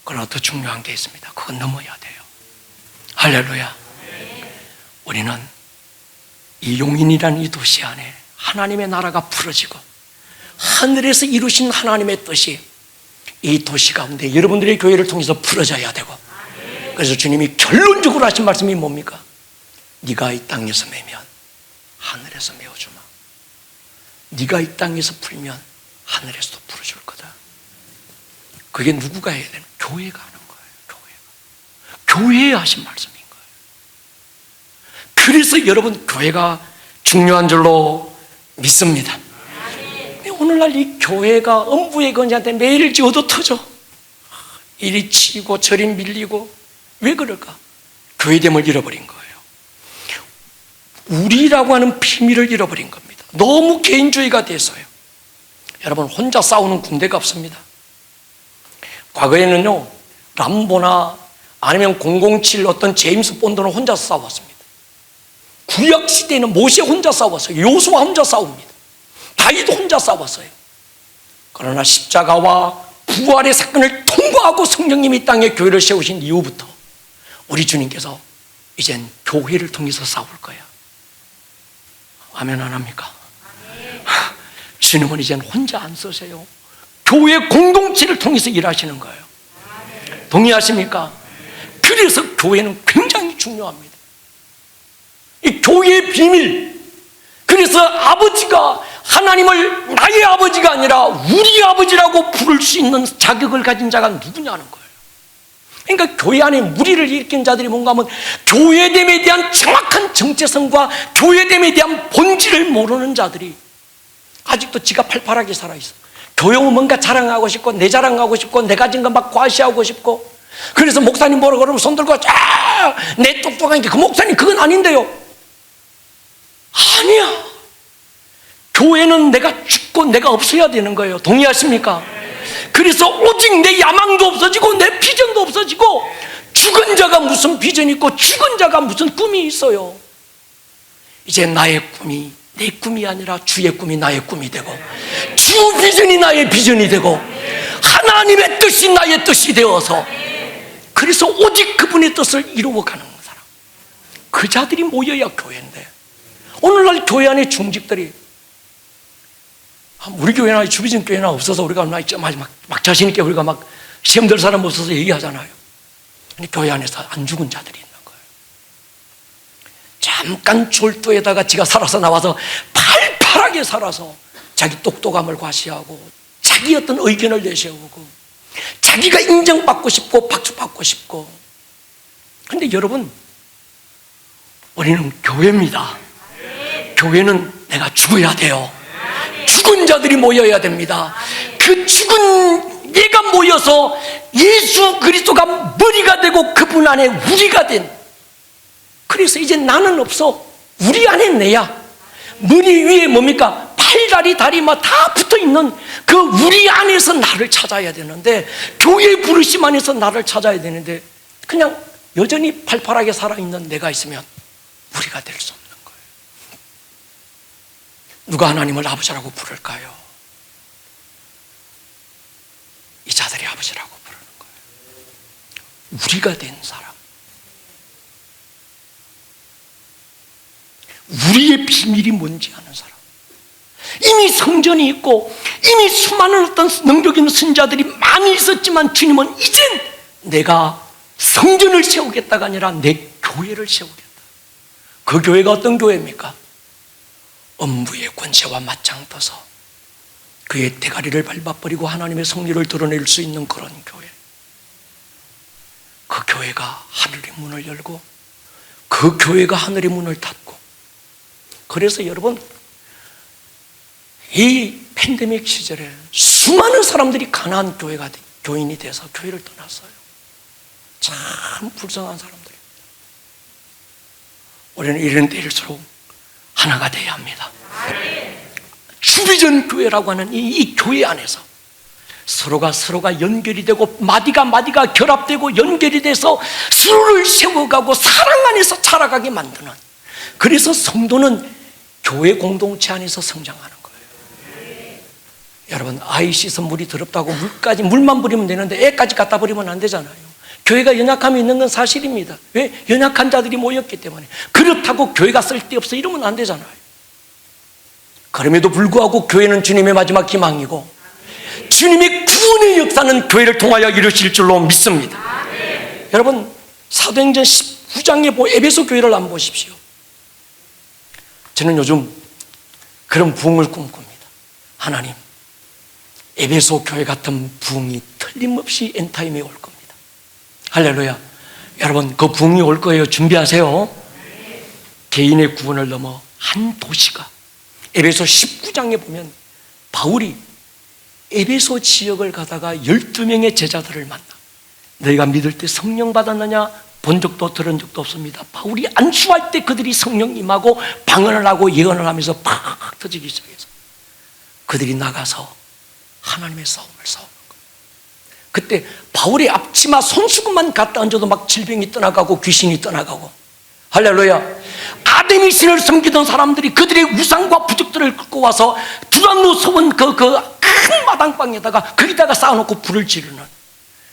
그러나 더 중요한 게 있습니다. 그건 넘어야 돼요. 할렐루야. 우리는 이 용인이라는 이 도시 안에 하나님의 나라가 풀어지고 하늘에서 이루신 하나님의 뜻이 이 도시 가운데 여러분들의 교회를 통해서 풀어져야 되고, 그래서 주님이 결론적으로 하신 말씀이 뭡니까? 네가 이 땅에서 매면 하늘에서 메어주마. 네가 이 땅에서 풀면 하늘에서도 풀어줄 거다. 그게 누구가 해야 되는? 교회가 하는 거예요. 교회에 하신 말씀인 거예요. 그래서 여러분, 교회가 중요한 줄로 믿습니다. 오늘날 이 교회가 음부의 권세한테 매일 지어도 터져. 이리 치고 저리 밀리고. 왜 그럴까? 교회됨을 잃어버린 거예요. 우리라고 하는 비밀을 잃어버린 겁니다. 너무 개인주의가 돼서요. 여러분, 혼자 싸우는 군대가 없습니다. 과거에는요, 람보나 아니면 007 어떤 제임스 본드는 혼자 싸웠습니다. 구약 시대에는 모세 혼자 싸웠어요. 요수아 혼자 싸웁니다. 다윗 혼자 싸웠어요. 그러나 십자가와 부활의 사건을 통과하고 성령님이 이 땅에 교회를 세우신 이후부터 우리 주님께서 이젠 교회를 통해서 싸울 거야. 아멘 안 합니까? 주님은 이젠 혼자 안 서세요. 교회 공동체를 통해서 일하시는 거예요. 동의하십니까? 그래서 교회는 굉장히 중요합니다. 이 교회의 비밀. 그래서 아버지가 하나님을 나의 아버지가 아니라 우리 아버지라고 부를 수 있는 자격을 가진 자가 누구냐는 거예요. 그러니까 교회 안에 무리를 일으킨 자들이 뭔가 하면 교회됨에 대한 정확한 정체성과 교회됨에 대한 본질을 모르는 자들이 아직도 지가 팔팔하게 살아있어. 교회 오면 뭔가 자랑하고 싶고 내 자랑하고 싶고 내 가진 거 막 과시하고 싶고 그래서 목사님 뭐라 그러고 손 들고 내 똑똑하니까 그 목사님 그건 아닌데요. 아니야. 교회는 내가 죽고 내가 없어야 되는 거예요. 동의하십니까? 그래서 오직 내 야망도 없어지고 내 비전도 없어지고, 죽은 자가 무슨 비전이 있고 죽은 자가 무슨 꿈이 있어요. 이제 나의 꿈이 내 꿈이 아니라 주의 꿈이 나의 꿈이 되고, 주 비전이 나의 비전이 되고, 하나님의 뜻이 나의 뜻이 되어서, 그래서 오직 그분의 뜻을 이루어가는 사람, 그 자들이 모여야 교회인데, 오늘날 교회 안에 중직들이, 우리 교회나 주비전 교회나 없어서 우리가 막 자신 있게 우리가 막 시험 들 사람 없어서 얘기하잖아요. 근데 교회 안에서 안 죽은 자들이 있는 거예요. 잠깐 졸도에다가 지가 살아서 나와서 팔팔하게 살아서 자기 똑똑함을 과시하고 자기 어떤 의견을 내세우고 자기가 인정받고 싶고 박수받고 싶고. 근데 여러분, 우리는 교회입니다. 교회는 내가 죽어야 돼요. 죽은 자들이 모여야 됩니다. 그 죽은 얘가 모여서 예수 그리스도가 머리가 되고 그분 안에 우리가 된, 그래서 이제 나는 없어. 우리 안에 내야. 머리 위에 뭡니까? 팔다리 다리 막 다 붙어있는 그 우리 안에서 나를 찾아야 되는데, 교회 부르심 안에서 나를 찾아야 되는데, 그냥 여전히 팔팔하게 살아있는 내가 있으면 우리가 될 수 없는 거예요. 누가 하나님을 아버지라고 부를까요? 이 자들이 아버지라고 부르는 거예요. 우리가 된 사람, 우리의 비밀이 뭔지 아는 사람, 이미 성전이 있고 이미 수많은 어떤 능력 있는 선자들이 많이 있었지만, 주님은 이젠 내가 성전을 세우겠다가 아니라 내 교회를 세우겠다. 그 교회가 어떤 교회입니까? 음부의 권세와 맞짱 떠서 그의 대가리를 밟아버리고 하나님의 성리를 드러낼 수 있는 그런 교회. 그 교회가 하늘의 문을 열고 그 교회가 하늘의 문을 닫고. 그래서 여러분, 이 팬데믹 시절에 수많은 사람들이 가난한 교인이 돼서 교회를 떠났어요. 참 불쌍한 사람들입니다. 우리는 이런 때일수록 하나가 돼야 합니다. 주비전 교회라고 하는 이 교회 안에서 서로가 연결이 되고 마디가 결합되고 연결이 돼서 서로를 세워가고 사랑 안에서 자라가게 만드는, 그래서 성도는 교회 공동체 안에서 성장하는 거예요. 여러분, 아이 씻어 물이 더럽다고 물만 버리면 되는데 애까지 갖다 버리면 안 되잖아요. 교회가 연약함이 있는 건 사실입니다. 왜? 연약한 자들이 모였기 때문에. 그렇다고 교회가 쓸데없어 이러면 안 되잖아요. 그럼에도 불구하고 교회는 주님의 마지막 희망이고 주님의 구원의 역사는 교회를 통하여 이루실 줄로 믿습니다. 여러분, 사도행전 19장에 에베소 교회를 한번 보십시오. 저는 요즘 그런 부흥을 꿈꿉니다. 하나님, 에베소 교회 같은 부흥이 틀림없이 엔타임에 올 겁니다. 할렐루야. 여러분, 그 부흥이 올 거예요. 준비하세요. 개인의 구원을 넘어 한 도시가, 에베소 19장에 보면 바울이 에베소 지역을 가다가 12명의 제자들을 만나. 너희가 믿을 때 성령 받았느냐? 본 적도 들은 적도 없습니다. 바울이 안수할 때 그들이 성령 임하고 방언을 하고 예언을 하면서 팍 터지기 시작해서 그들이 나가서 하나님의 싸움을 싸우는 거예요. 그때 바울의 앞치마 손수건만 갖다 얹어도 막 질병이 떠나가고 귀신이 떠나가고. 할렐루야. 아데미신을 섬기던 사람들이 그들의 우상과 부적들을 끌고 와서 두란노 소원 그 큰 마당방에다가 거기다가 쌓아놓고 불을 지르는,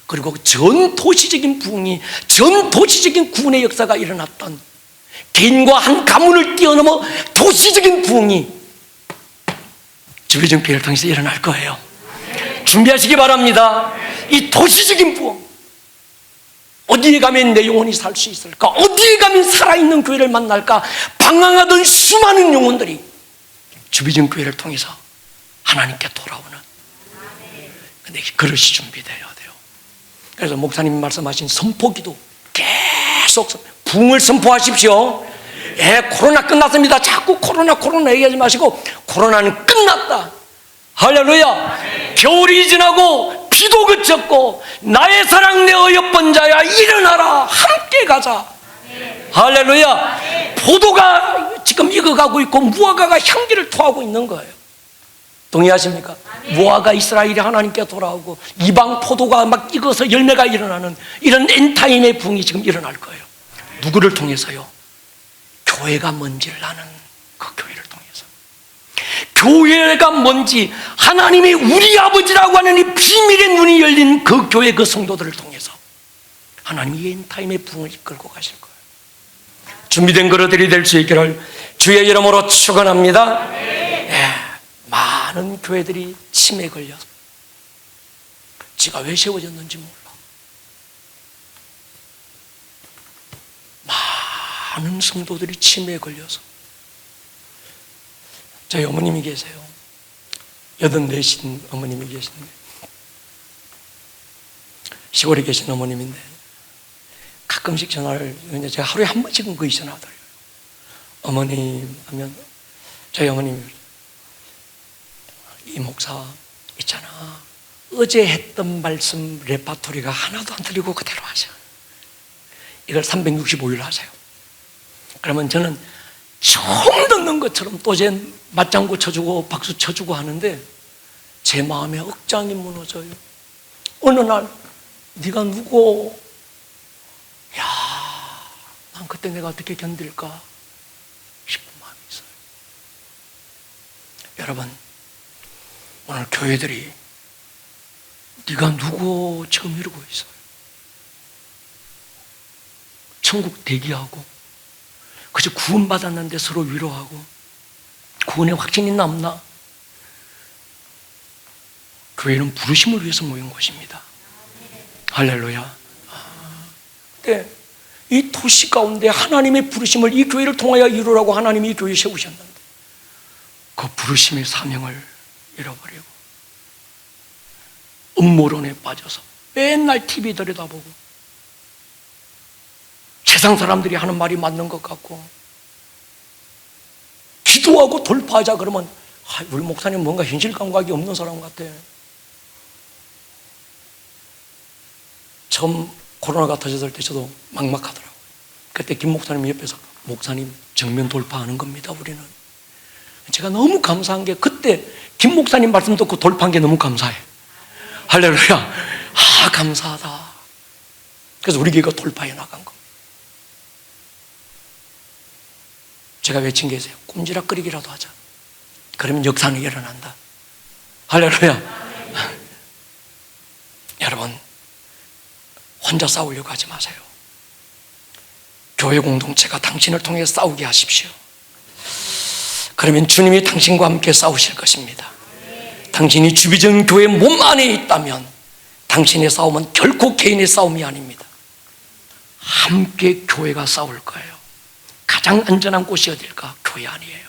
그리고 전 도시적인 부흥이, 전 도시적인 구원의 역사가 일어났던, 개인과 한 가문을 뛰어넘어 도시적인 부흥이 주비전 교회를 통해서 일어날 거예요. 준비하시기 바랍니다. 이 도시적인 부흥, 어디에 가면 내 영혼이 살 수 있을까? 어디에 가면 살아있는 교회를 만날까? 방황하던 수많은 영혼들이 주비전 교회를 통해서 하나님께 돌아오는, 근데 그릇이 준비되어야 돼요. 그래서 목사님 말씀하신 선포기도 계속 부흥을 선포하십시오. 코로나 끝났습니다. 자꾸 코로나 얘기하지 마시고, 코로나는 끝났다. 할렐루야. 겨울이 지나고 비도 그쳤고 나의 사랑 내 어여쁜 자야 일어나라 함께 가자. 할렐루야. 포도가 지금 익어가고 있고 무화과가 향기를 토하고 있는 거예요. 동의하십니까? 무화과 이스라엘이 하나님께 돌아오고 이방 포도가 막 익어서 열매가 일어나는 이런 엔타임의 부흥이 지금 일어날 거예요. 누구를 통해서요? 교회가 뭔지를 아는 그 교회를 통해서. 교회가 뭔지 하나님이 우리 아버지라고 하는 이 비밀의 눈이 열린 그 교회 그 성도들을 통해서 하나님이 이 엔타임의 부흥을 이끌고 가실 거예요. 준비된 그릇들이 될 수 있기를 주의 이름으로 축원합니다. 많은 교회들이 침에 걸려서 지가 왜 세워졌는지 몰라. 많은 성도들이 침에 걸려서. 저희 어머님이 계세요. 84신 어머님이 계신데, 시골에 계신 어머님인데 가끔씩 전화를, 제가 하루에 한 번씩은 거의 전화드려요. 어머님 하면 저희 어머님이, 이 목사 있잖아, 어제 했던 말씀 레파토리가 하나도 안 틀리고 그대로 하셔. 이걸 365일 하세요. 그러면 저는 처음 듣는 것처럼 또 제 맞장구 쳐주고 박수 쳐주고 하는데 제 마음에 억장이 무너져요. 어느 날 네가 누구? 야, 난 그때 내가 어떻게 견딜까 싶은 마음이 있어요. 여러분, 오늘 교회들이 네가 누구 지금 이러고 있어요. 천국 대기하고 그저 구원받았는데 서로 위로하고 구원의 확신이 남나? 교회는 부르심을 위해서 모인 곳입니다. 할렐루야. 네, 이 도시 가운데 하나님의 부르심을 이 교회를 통하여 이루라고 하나님이 이 교회에 세우셨는데 그 부르심의 사명을 잃어버리고 음모론에 빠져서 맨날 TV 들여다보고 세상 사람들이 하는 말이 맞는 것 같고 기도하고 돌파하자 그러면 우리 목사님 뭔가 현실 감각이 없는 사람 같아. 처음 코로나가 터졌을 때 저도 막막하더라고요. 그때 김 목사님 옆에서 목사님 정면 돌파하는 겁니다 우리는. 제가 너무 감사한 게 그때 김 목사님 말씀 듣고 돌파한 게 너무 감사해. 할렐루야. 감사하다. 그래서 우리 교회가 돌파해 나간 겁니다. 제가 외친 게 있어요. 꼼지락거리기라도 하자. 그러면 역사는 일어난다. 할렐루야. 여러분, 혼자 싸우려고 하지 마세요. 교회 공동체가 당신을 통해 싸우게 하십시오. 그러면 주님이 당신과 함께 싸우실 것입니다. 당신이 주비전 교회 몸 안에 있다면 당신의 싸움은 결코 개인의 싸움이 아닙니다. 함께 교회가 싸울 거예요. 가장 안전한 곳이 어딜까? 교회 아니에요.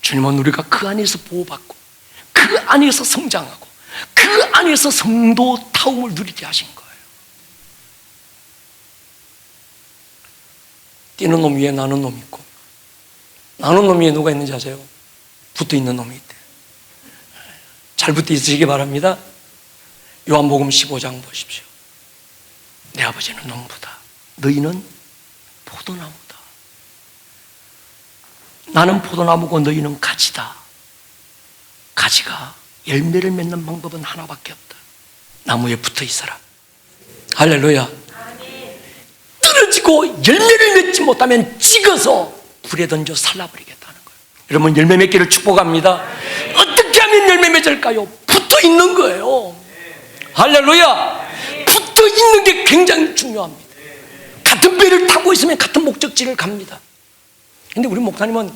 주님은 우리가 그 안에서 보호받고 그 안에서 성장하고 그 안에서 성도 타움을 누리게 하신 거예요. 뛰는 놈 위에 나는 놈이 있고 나는 놈 위에 누가 있는지 아세요? 붙어 있는 놈이 있대. 잘 붙어 있으시기 바랍니다. 요한복음 15장 보십시오. 내 아버지는 농부다. 너희는 포도나무다. 나는 포도나무고 너희는 가지다. 가지가 열매를 맺는 방법은 하나밖에 없다. 나무에 붙어 있어라. 할렐루야. 떨어지고 열매를 맺지 못하면 찍어서 불에 던져 살라버리겠다는 거예요. 여러분, 열매 맺기를 축복합니다. 어떻게 하면 열매 맺을까요? 붙어 있는 거예요. 할렐루야. 붙어 있는 게 굉장히 중요합니다. 같은 배를 타고 있으면 같은 목적지를 갑니다. 근데 우리 목사님은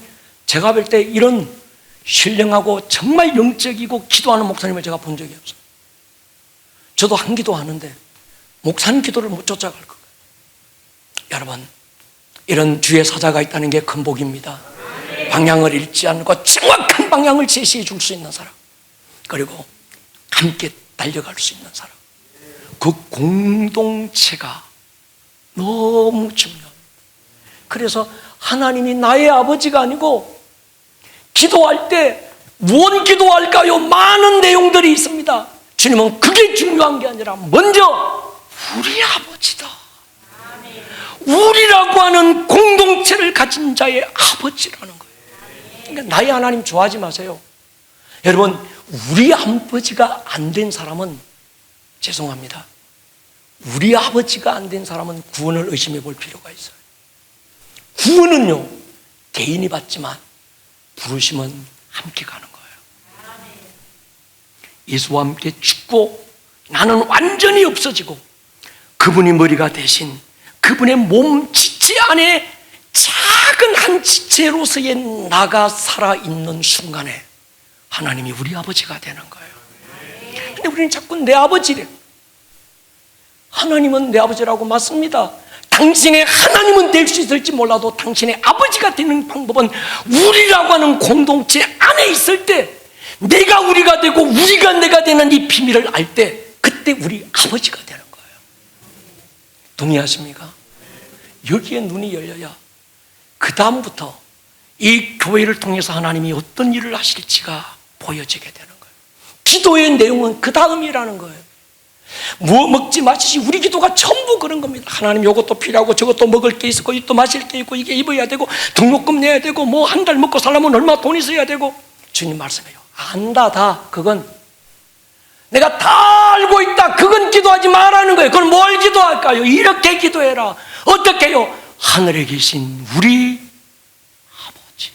제가 볼 때 이런 신령하고 정말 영적이고 기도하는 목사님을 제가 본 적이 없어요. 저도 한 기도하는데 목사님 기도를 못 쫓아갈 거예요. 여러분, 이런 주의 사자가 있다는 게 큰 복입니다. 방향을 잃지 않고 정확한 방향을 제시해 줄 수 있는 사람, 그리고 함께 달려갈 수 있는 사람, 그 공동체가 너무 중요합니다. 그래서 하나님이 나의 아버지가 아니고 기도할 때 무엇 기도할까요? 많은 내용들이 있습니다. 주님은 그게 중요한 게 아니라 먼저 우리 아버지다. 우리라고 하는 공동체를 가진 자의 아버지라는 거예요. 그러니까 나의 하나님 좋아하지 마세요. 여러분, 우리 아버지가 안 된 사람은 죄송합니다. 우리 아버지가 안 된 사람은 구원을 의심해 볼 필요가 있어요. 구원은요, 개인이 받지만 부르심은 함께 가는 거예요. 예수와 함께 죽고 나는 완전히 없어지고 그분이 머리가 대신 그분의 몸 지체 안에 작은 한 지체로서의 나가 살아있는 순간에 하나님이 우리 아버지가 되는 거예요. 근데 우리는 자꾸 내 아버지래. 하나님은 내 아버지라고 맞습니다. 당신의 하나님은 될 수 있을지 몰라도 당신의 아버지가 되는 방법은 우리라고 하는 공동체 안에 있을 때 내가 우리가 되고 우리가 내가 되는 이 비밀을 알 때 그때 우리 아버지가 되는 거예요. 동의하십니까? 여기에 눈이 열려야 그 다음부터 이 교회를 통해서 하나님이 어떤 일을 하실지가 보여지게 되는 거예요. 기도의 내용은 그 다음이라는 거예요. 뭐 먹지 마시지, 우리 기도가 전부 그런 겁니다. 하나님 이것도 필요하고 저것도 먹을 게 있고 이것도 마실 게 있고 이게 입어야 되고 등록금 내야 되고 뭐 한 달 먹고 살려면 얼마 돈 있어야 되고. 주님 말씀해요. 안다. 다 그건 내가 다 알고 있다. 그건 기도하지 말라는 거예요. 그건 뭘 기도할까요? 이렇게 기도해라. 어떻게 해요? 하늘에 계신 우리 아버지요.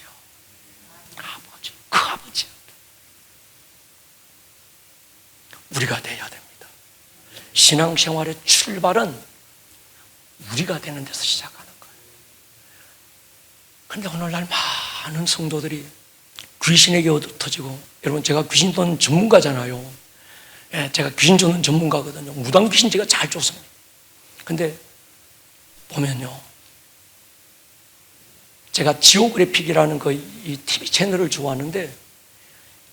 아버지, 그 아버지 우리가 돼야 됩니다. 신앙생활의 출발은 우리가 되는 데서 시작하는 거예요. 그런데 오늘날 많은 성도들이 귀신에게 흩어지고, 여러분 제가 귀신 쫓는 전문가잖아요. 예, 제가 귀신 쫓는 전문가거든요. 무당 귀신 제가 잘 쫓습니다. 근데 보면요, 제가 지오그래픽이라는 이 TV 채널을 좋아하는데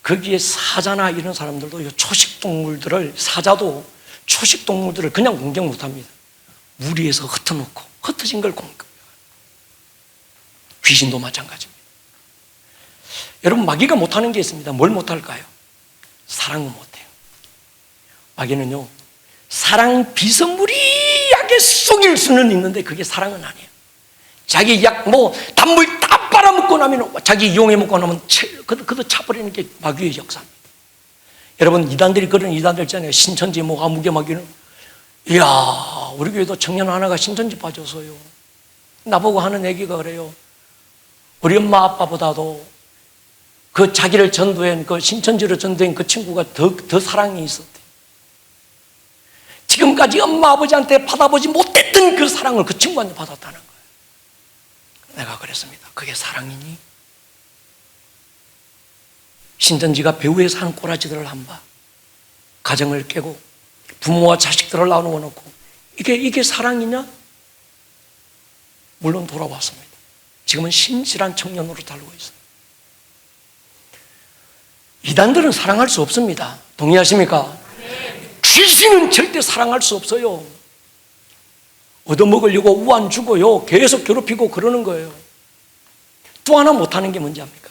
거기에 사자나 이런 사람들도 초식 동물들을, 사자도 초식 동물들을 그냥 공격 못합니다. 무리해서 흩어놓고 흩어진 걸 공격. 귀신도 마찬가지입니다. 여러분, 마귀가 못하는 게 있습니다. 뭘 못할까요? 사랑은 못해요. 마귀는요, 사랑 비스무리하게 속일 수는 있는데 그게 사랑은 아니에요. 자기 약 단물 다 빨아먹고 나면, 자기 이용해 먹고 나면 그도 차버리는 게 마귀의 역사입니다. 여러분, 이단들이 그런 이단들 있잖아요. 신천지 아무개 마귀는. 이야, 우리 교회도 청년 하나가 신천지 빠져서요. 나보고 하는 얘기가 그래요. 우리 엄마 아빠보다도 그 자기를 전도한, 그 신천지로 전도한 그 친구가 더 사랑이 있었대. 지금까지 엄마 아버지한테 받아보지 못했던 그 사랑을 그 친구한테 받았다는 거예요. 내가 그랬습니다. 그게 사랑이니? 신천지가 배후에서 하는 꼬라지들을 한 바, 가정을 깨고 부모와 자식들을 나누어 놓고, 이게 사랑이냐? 물론 돌아왔습니다. 지금은 신실한 청년으로 살고 있어요. 이단들은 사랑할 수 없습니다. 동의하십니까? 귀신은 절대 사랑할 수 없어요. 얻어먹으려고 우한 주고요, 계속 괴롭히고 그러는 거예요. 또 하나 못하는 게 뭔지 압니까?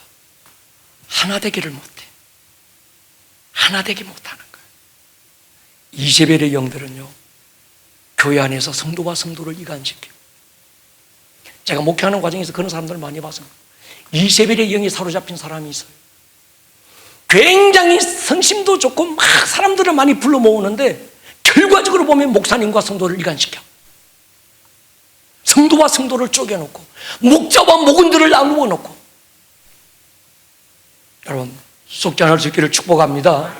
하나 되기를 못해. 하나 되기 못하는 거예요. 이세벨의 영들은요, 교회 안에서 성도와 성도를 이간시키고, 제가 목회하는 과정에서 그런 사람들을 많이 봤습니다. 이세벨의 영이 사로잡힌 사람이 있어요. 굉장히 성심도 좋고 막 사람들을 많이 불러 모으는데 결과적으로 보면 목사님과 성도를 이간시켜. 성도와 성도를 쪼개놓고 목자와 목원들을 나누어 놓고. 여러분, 속지 않을 수 있기를 축복합니다.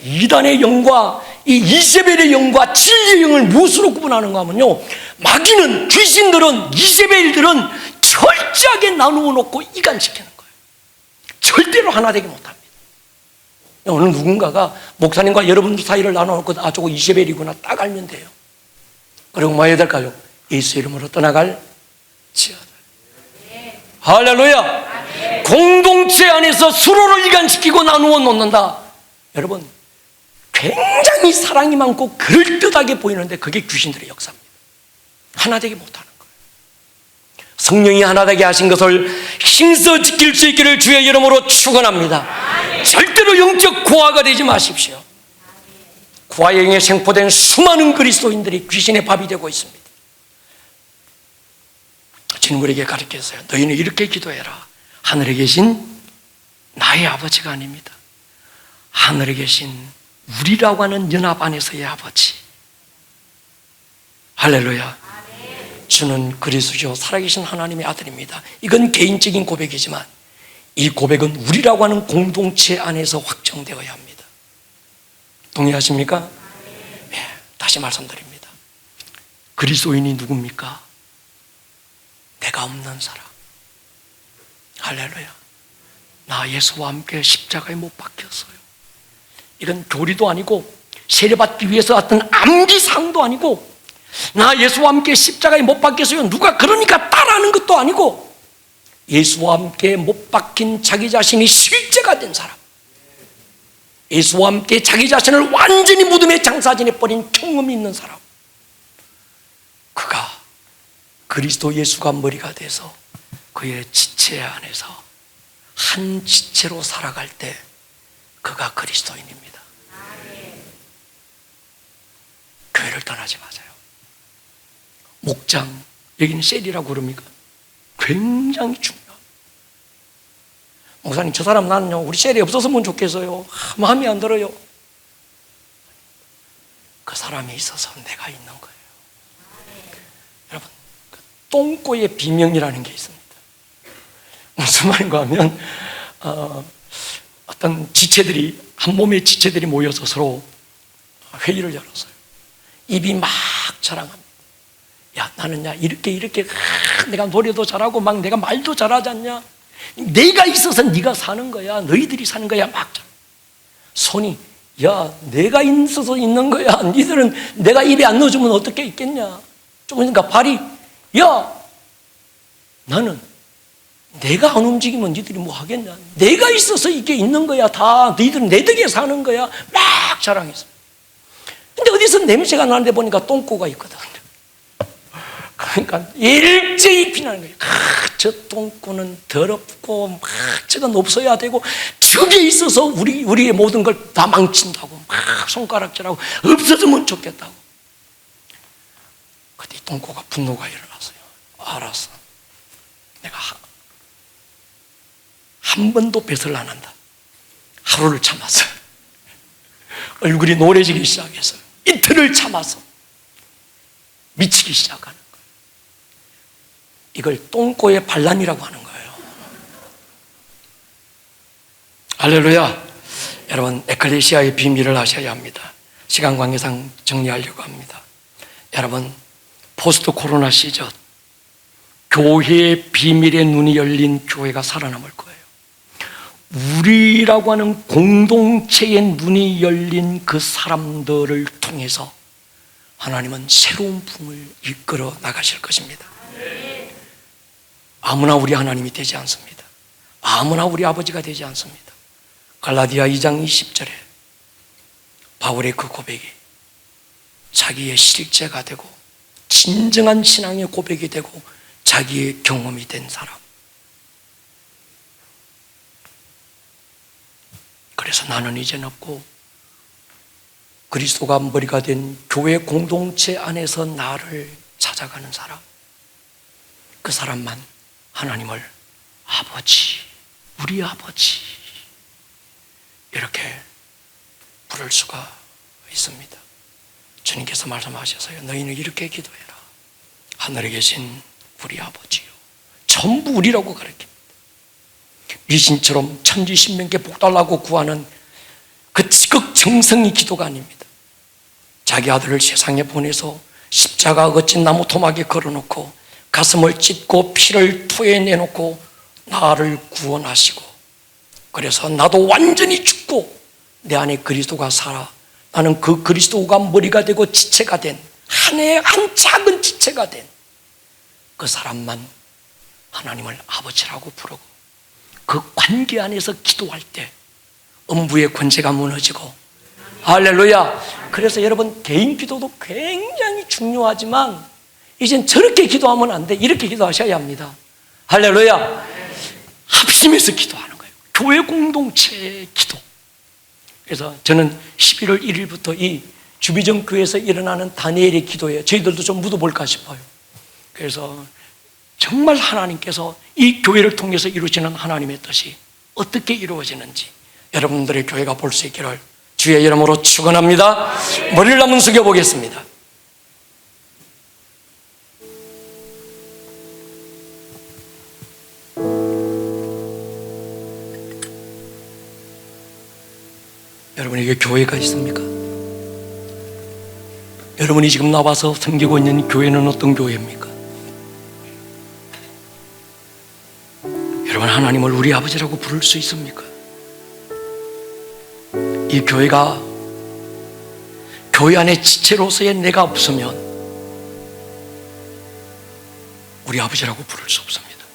이단의 영과 이 이세벨의 영과 진리의 영을 무엇으로 구분하는가 하면요, 마귀는, 귀신들은, 이세벨들은 철저하게 나누어 놓고 이간시키는 거예요. 절대로 하나 되기 못합니다. 어느 누군가가 목사님과 여러분들 사이를 나눠놓고, 아, 저거 이세벨이구나 딱 알면 돼요. 그리고 뭐 해야 될까요? 예수 이름으로 떠나갈 지어다. 할렐루야. 공동체 안에서 서로를 이간시키고 나누어 놓는다. 여러분, 굉장히 사랑이 많고 그럴듯하게 보이는데 그게 귀신들의 역사입니다. 하나 되기 못하는 거예요. 성령이 하나 되게 하신 것을 힘써 지킬 수 있기를 주의 이름으로 축원합니다. 절대로 영적 고아가 되지 마십시오. 구화여행에 생포된 수많은 그리스도인들이 귀신의 밥이 되고 있습니다. 주님 우리에게 가르쳤어요. 너희는 이렇게 기도해라. 하늘에 계신 나의 아버지가 아닙니다. 하늘에 계신 우리라고 하는 연합 안에서의 아버지. 할렐루야. 주는 그리스도시요 살아계신 하나님의 아들입니다. 이건 개인적인 고백이지만 이 고백은 우리라고 하는 공동체 안에서 확정되어야 합니다. 동의하십니까? 네, 다시 말씀드립니다. 그리스도인이 누굽니까? 내가 없는 사람. 할렐루야. 나 예수와 함께 십자가에 못 박혔어요. 이건 교리도 아니고 세례받기 위해서 어떤 암기사항도 아니고 나 예수와 함께 십자가에 못 박혔어요. 누가 그러니까 따라하는 것도 아니고 예수와 함께 못 박힌 자기 자신이 실제가 된 사람, 예수와 함께 자기 자신을 완전히 무덤에 장사진해 버린 경험이 있는 사람, 그가 그리스도 예수가 머리가 돼서 그의 지체 안에서 한 지체로 살아갈 때 그가 그리스도인입니다. 교회를 떠나지 마세요. 목장, 여기는 셀이라고 그럽니까? 굉장히 중요합니다. 목사님, 저 사람 나는요 우리 셀이 없었으면 좋겠어요. 마음에 안 들어요. 그 사람이 있어서 내가 있는 거예요. 여러분, 그 똥꼬의 비명이라는 게 있습니다. 무슨 말인가 하면 어떤 지체들이, 한 몸의 지체들이 모여서 서로 회의를 열었어요. 입이 막 자랑합니다. 야, 나는 이렇게 내가 노래도 잘하고 막 내가 말도 잘하지 않냐? 내가 있어서 네가 사는 거야. 너희들이 사는 거야. 막 손이, 야, 내가 있어서 있는 거야. 니들은 내가 입에 안 넣어주면 어떻게 있겠냐? 좀 그러니까 발이, 야, 나는 내가 안 움직이면 니들이 뭐 하겠냐? 내가 있어서 이게 있는 거야. 다 너희들은 내 덕에 사는 거야. 막 자랑했어. 근데 어디서 냄새가 나는데 보니까 똥꼬가 있거든. 그러니까 일제히 비난하는 거예요. 저 똥꼬는 더럽고 막 저건 없어야 되고 저게 있어서 우리의 모든 걸 다 망친다고 막 손가락질하고 없어지면 좋겠다고. 그때 똥꼬가 분노가 일어났어요. 알았어. 내가 한 번도 뱃을 안 한다. 하루를 참았어요. 얼굴이 노래지기 시작했어요. 이틀을 참아서 미치기 시작하는 거예요. 이걸 똥꼬의 반란이라고 하는 거예요. 할렐루야. 여러분, 에클레시아의 비밀을 아셔야 합니다. 시간 관계상 정리하려고 합니다. 여러분, 포스트 코로나 시즌 교회의 비밀의 눈이 열린 교회가 살아남을 거예요. 우리라고 하는 공동체의 눈이 열린 그 사람들을 통해서 하나님은 새로운 부흥을 이끌어 나가실 것입니다. 아무나 우리 하나님이 되지 않습니다. 아무나 우리 아버지가 되지 않습니다. 갈라디아 2장 20절에 바울의 그 고백이 자기의 실제가 되고 진정한 신앙의 고백이 되고 자기의 경험이 된 사람. 그래서 나는 이제는 없고 그리스도가 머리가 된 교회 공동체 안에서 나를 찾아가는 사람, 그 사람만 하나님을 아버지, 우리 아버지 이렇게 부를 수가 있습니다. 주님께서 말씀하셔서요, 너희는 이렇게 기도해라. 하늘에 계신 우리 아버지요. 전부 우리라고 가르칩니다. 미신처럼 천지신명께 복달라고 구하는 그 지극정성의 기도가 아닙니다. 자기 아들을 세상에 보내서 십자가 거친 나무 토막에 걸어놓고 가슴을 찢고 피를 토해내놓고 나를 구원하시고, 그래서 나도 완전히 죽고 내 안에 그리스도가 살아 나는 그 그리스도가 머리가 되고 지체가 된 한 작은 지체가 된 그 사람만 하나님을 아버지라고 부르고, 그 관계 안에서 기도할 때 음부의 권세가 무너지고, 할렐루야. 그래서 여러분, 개인 기도도 굉장히 중요하지만 이젠 저렇게 기도하면 안 돼. 이렇게 기도하셔야 합니다. 할렐루야. 합심해서 기도하는 거예요. 교회 공동체의 기도. 그래서 저는 11월 1일부터 이 주비전 교회에서 일어나는 다니엘의 기도에 저희들도 좀 묻어볼까 싶어요. 그래서 정말 하나님께서 이 교회를 통해서 이루어지는 하나님의 뜻이 어떻게 이루어지는지 여러분들의 교회가 볼 수 있기를 주의 이름으로 축원합니다. 머리를 한번 숙여보겠습니다. 여러분에게 교회가 있습니까? 여러분이 지금 나와서 섬기고 있는 교회는 어떤 교회입니까? 여러분, 하나님을 우리 아버지라고 부를 수 있습니까? 이 교회가 교회 안에 지체로서의 내가 없으면 우리 아버지라고 부를 수 없습니다.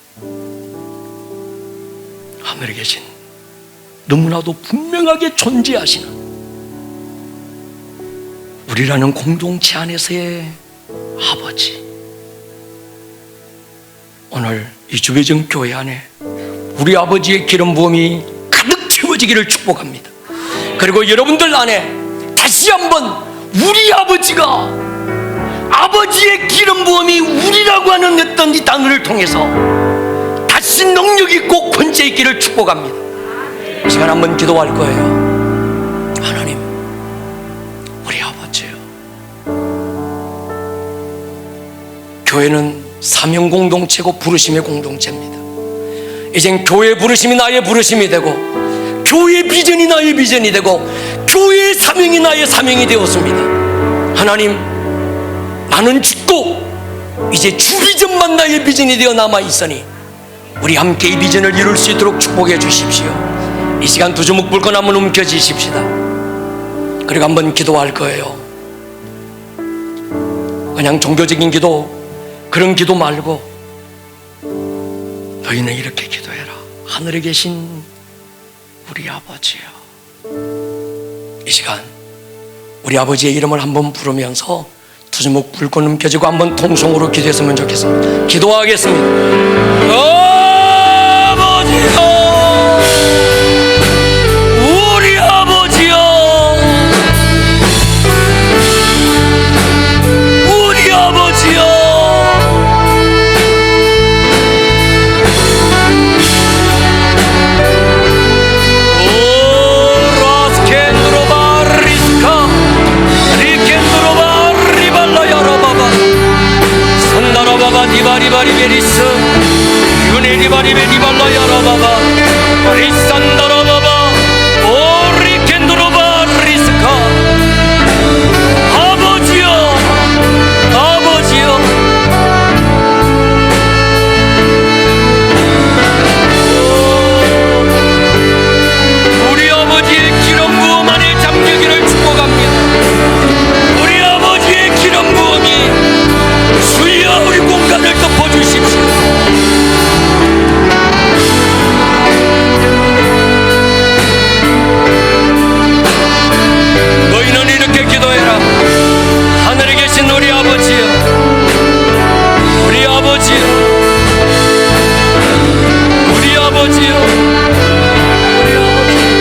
하늘에 계신 너무나도 분명하게 존재하시는 우리라는 공동체 안에서의 아버지, 오늘 이 주배정 교회 안에 우리 아버지의 기름 부음이 가득 채워지기를 축복합니다. 그리고 여러분들 안에 다시 한번 우리 아버지가, 아버지의 기름 부음이 우리라고 하는 어떤 이 단어를 통해서 다시 능력 있고 권세 있기를 축복합니다. 이 시간 한번 기도할 거예요. 하나님, 우리 아버지요, 교회는 사명 공동체고 부르심의 공동체입니다. 이젠 교회 부르심이 나의 부르심이 되고, 교회 비전이 나의 비전이 되고, 교회의 사명이 나의 사명이 되었습니다. 하나님, 나는 죽고 이제 주 비전만 나의 비전이 되어 남아있으니 우리 함께 이 비전을 이룰 수 있도록 축복해 주십시오. 이 시간 두 주먹 불건 한번 움켜쥐십시다. 그리고 한번 기도할 거예요. 그냥 종교적인 기도, 그런 기도 말고 너희는 이렇게 기도해라. 하늘에 계신 우리 아버지요, 이 시간 우리 아버지의 이름을 한번 부르면서 두 주먹 불고 넘겨지고 한번 통성으로 기도했으면 좋겠습니다. 기도하겠습니다. 아버지요, 우리 아버지요, 우리 아버지요, 디바리베리스 유네리바리베리발라 야라바바 리산다라바바 오리켄드로바리스카. 아버지여, 아버지여, 우리 아버지의 기름 부음 안에 잠기기를 축복합니다. 우리 아버지의 기름 부음이 주여 우리 공간을 덮어주십시오. 너희는 이렇게 기도해라. 하늘에 계신 우리 아버지여, 우리 아버지여, 우리 아버지여, 우리 아버지여.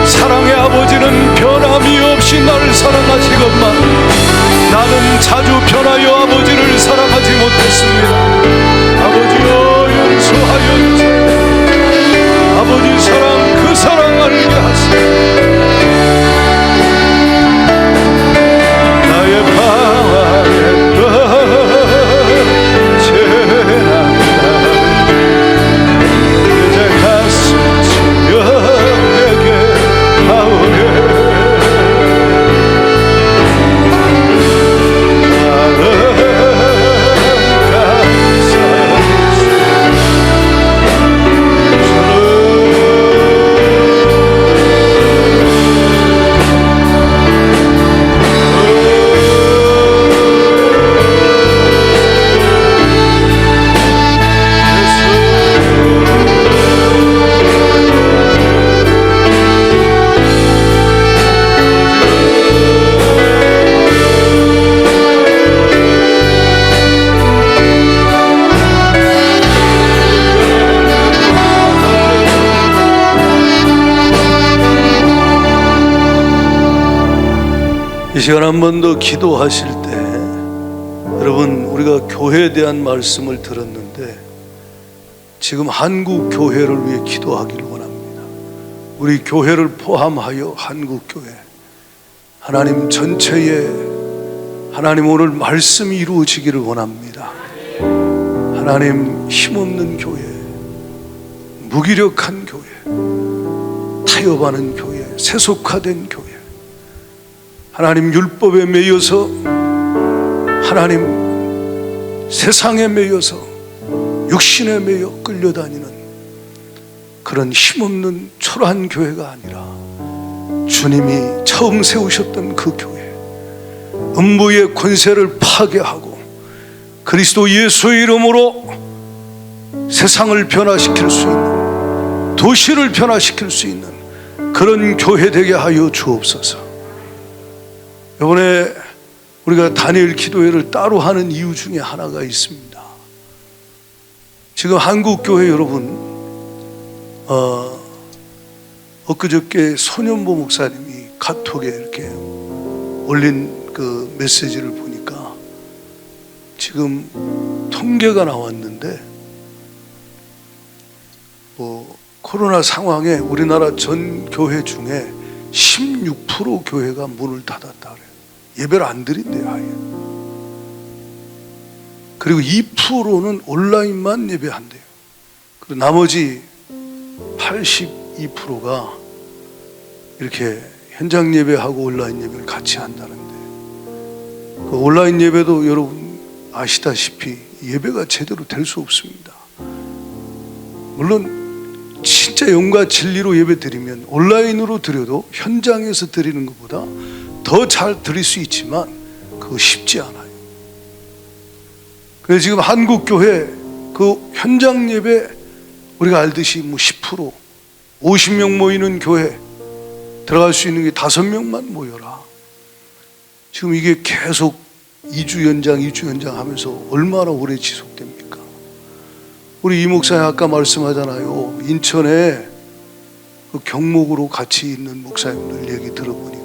사랑의 아버지는 변함이 없이 나를 사랑하시건만 나는 자주 변하여 아버지를 사랑하지 못했습니다. 아버지여, 용서하여 아버지 사랑, 그 사랑 알게 하시오. 나의 방황에 떠 지난다 이제 가슴 시간 한 번 더 기도하실 때 여러분, 우리가 교회에 대한 말씀을 들었는데 지금 한국 교회를 위해 기도하기를 원합니다. 우리 교회를 포함하여 한국 교회, 하나님 전체에 하나님 오늘 말씀이 이루어지기를 원합니다. 하나님, 힘없는 교회, 무기력한 교회, 타협하는 교회, 세속화된 교회, 하나님 율법에 매여서, 하나님 세상에 매여서, 육신에 매여 끌려다니는 그런 힘없는 초라한 교회가 아니라 주님이 처음 세우셨던 그 교회, 음부의 권세를 파괴하고 그리스도 예수의 이름으로 세상을 변화시킬 수 있는, 도시를 변화시킬 수 있는 그런 교회 되게 하여 주옵소서. 이번에 우리가 다니엘 기도회를 따로 하는 이유 중에 하나가 있습니다. 지금 한국 교회 여러분, 엊그저께 손현보 목사님이 카톡에 이렇게 올린 그 메시지를 보니까 지금 통계가 나왔는데 코로나 상황에 우리나라 전 교회 중에 16% 교회가 문을 닫았다 그래요. 예배를 안 드린대요, 아예. 그리고 2%는 온라인만 예배한대요. 그리고 나머지 82%가 이렇게 현장 예배하고 온라인 예배를 같이 한다는데, 그 온라인 예배도 여러분 아시다시피 예배가 제대로 될 수 없습니다. 물론 진짜 영과 진리로 예배 드리면 온라인으로 드려도 현장에서 드리는 것보다 더 잘 드릴 수 있지만 그거 쉽지 않아요. 그래서 지금 한국 교회 그 현장 예배 우리가 알듯이 10%, 50명 모이는 교회 들어갈 수 있는 게 5명만 모여라. 지금 이게 계속 2주 연장 하면서 얼마나 오래 지속됩니까? 우리 이 목사님 아까 말씀하잖아요. 인천에 그 경목으로 같이 있는 목사님들 얘기 들어보니까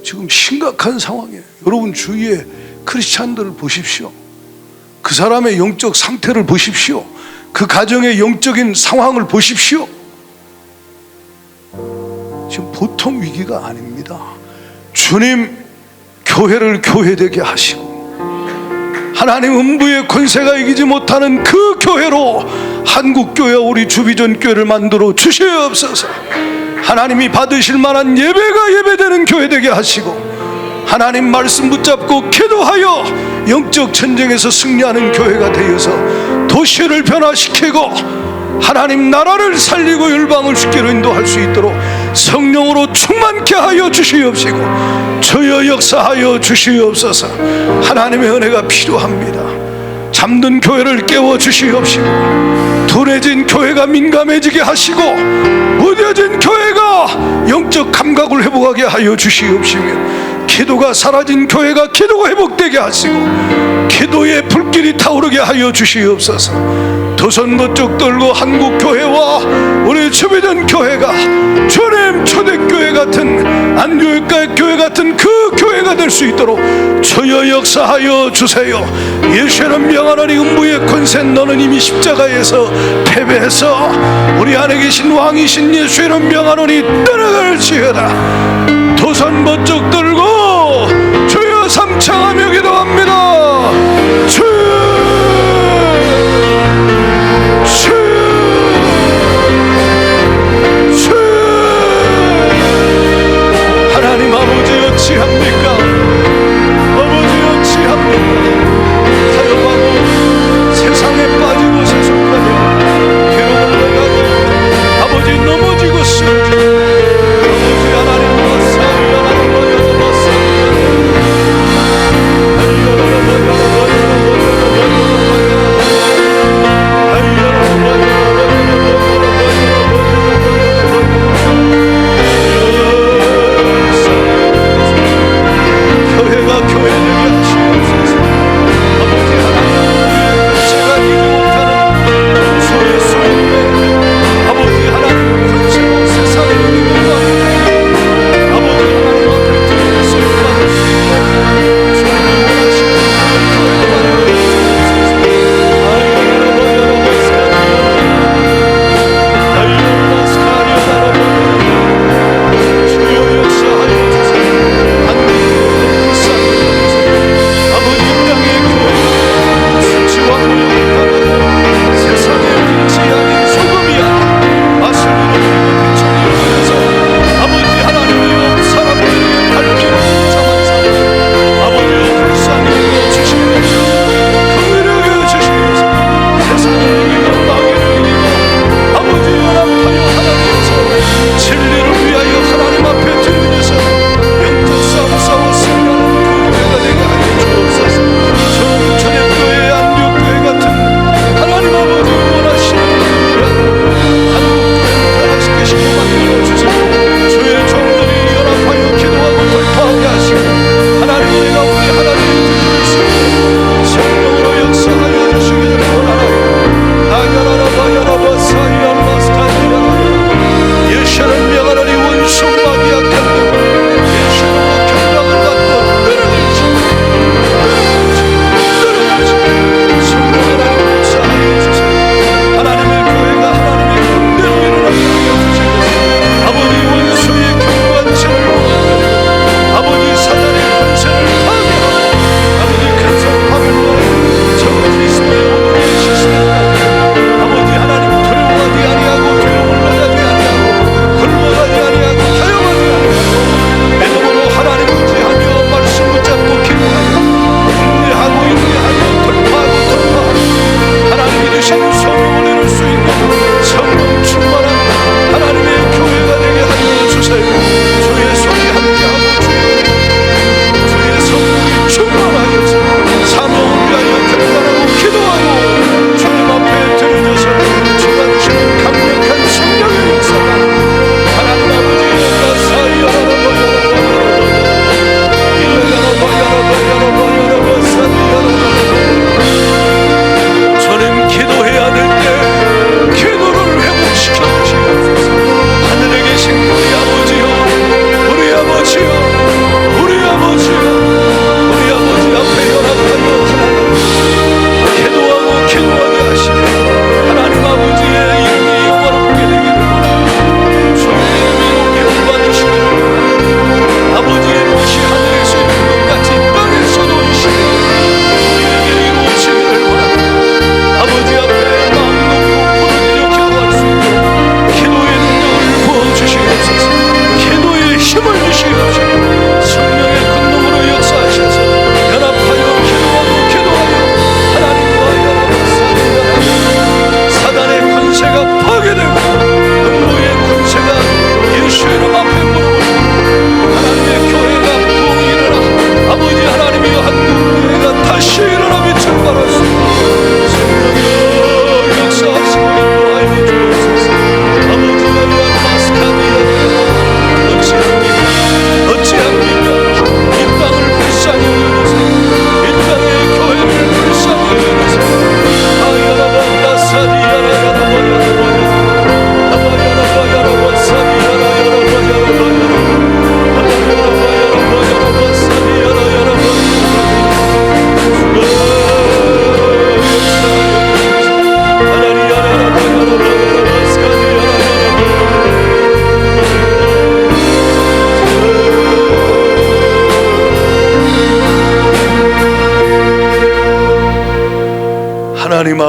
지금 심각한 상황이에요. 여러분 주위에 크리스찬들을 보십시오. 그 사람의 영적 상태를 보십시오. 그 가정의 영적인 상황을 보십시오. 지금 보통 위기가 아닙니다. 주님 교회를 교회되게 하시고 하나님 음부의 권세가 이기지 못하는 그 교회로 한국교회와 우리 주비전 교회를 만들어 주시옵소서. 하나님이 받으실 만한 예배가 예배되는 교회 되게 하시고 하나님 말씀 붙잡고 기도하여 영적 전쟁에서 승리하는 교회가 되어서 도시를 변화시키고 하나님 나라를 살리고 열방을 주기로 인도할 수 있도록 성령으로 충만케 하여 주시옵시고 주여 역사하여 주시옵소서. 하나님의 은혜가 필요합니다. 잠든 교회를 깨워 주시옵시고 둔해진 교회가 민감해지게 하시고 무뎌진 교회가 영적 감각을 회복하게 하여 주시옵시며 기도가 사라진 교회가 기도가 회복되게 하시고 기도의 불길이 타오르게 하여 주시옵소서. 도선 쪽 돌고 한국교회와 우리 주비전 교회가 주님 초대교회 같은 안교회가 교회 같은 그 교회가 될 수 있도록 주여 역사하여 주세요. 예수는 명하노니 음부의 권세 너는 이미 십자가에서 패배해서 우리 안에 계신 왕이신 예수는 명하노니 떠나갈지어다. 도선 쪽 들고 주여 삼창하며 기도합니다. 하나님 아버지 어찌합니까? 아버지 어찌합니까? 타협하고 세상에 빠지고 세속하며 괴로움을 가고 아버지 넘어지고 쓰러지고 아버지 하나님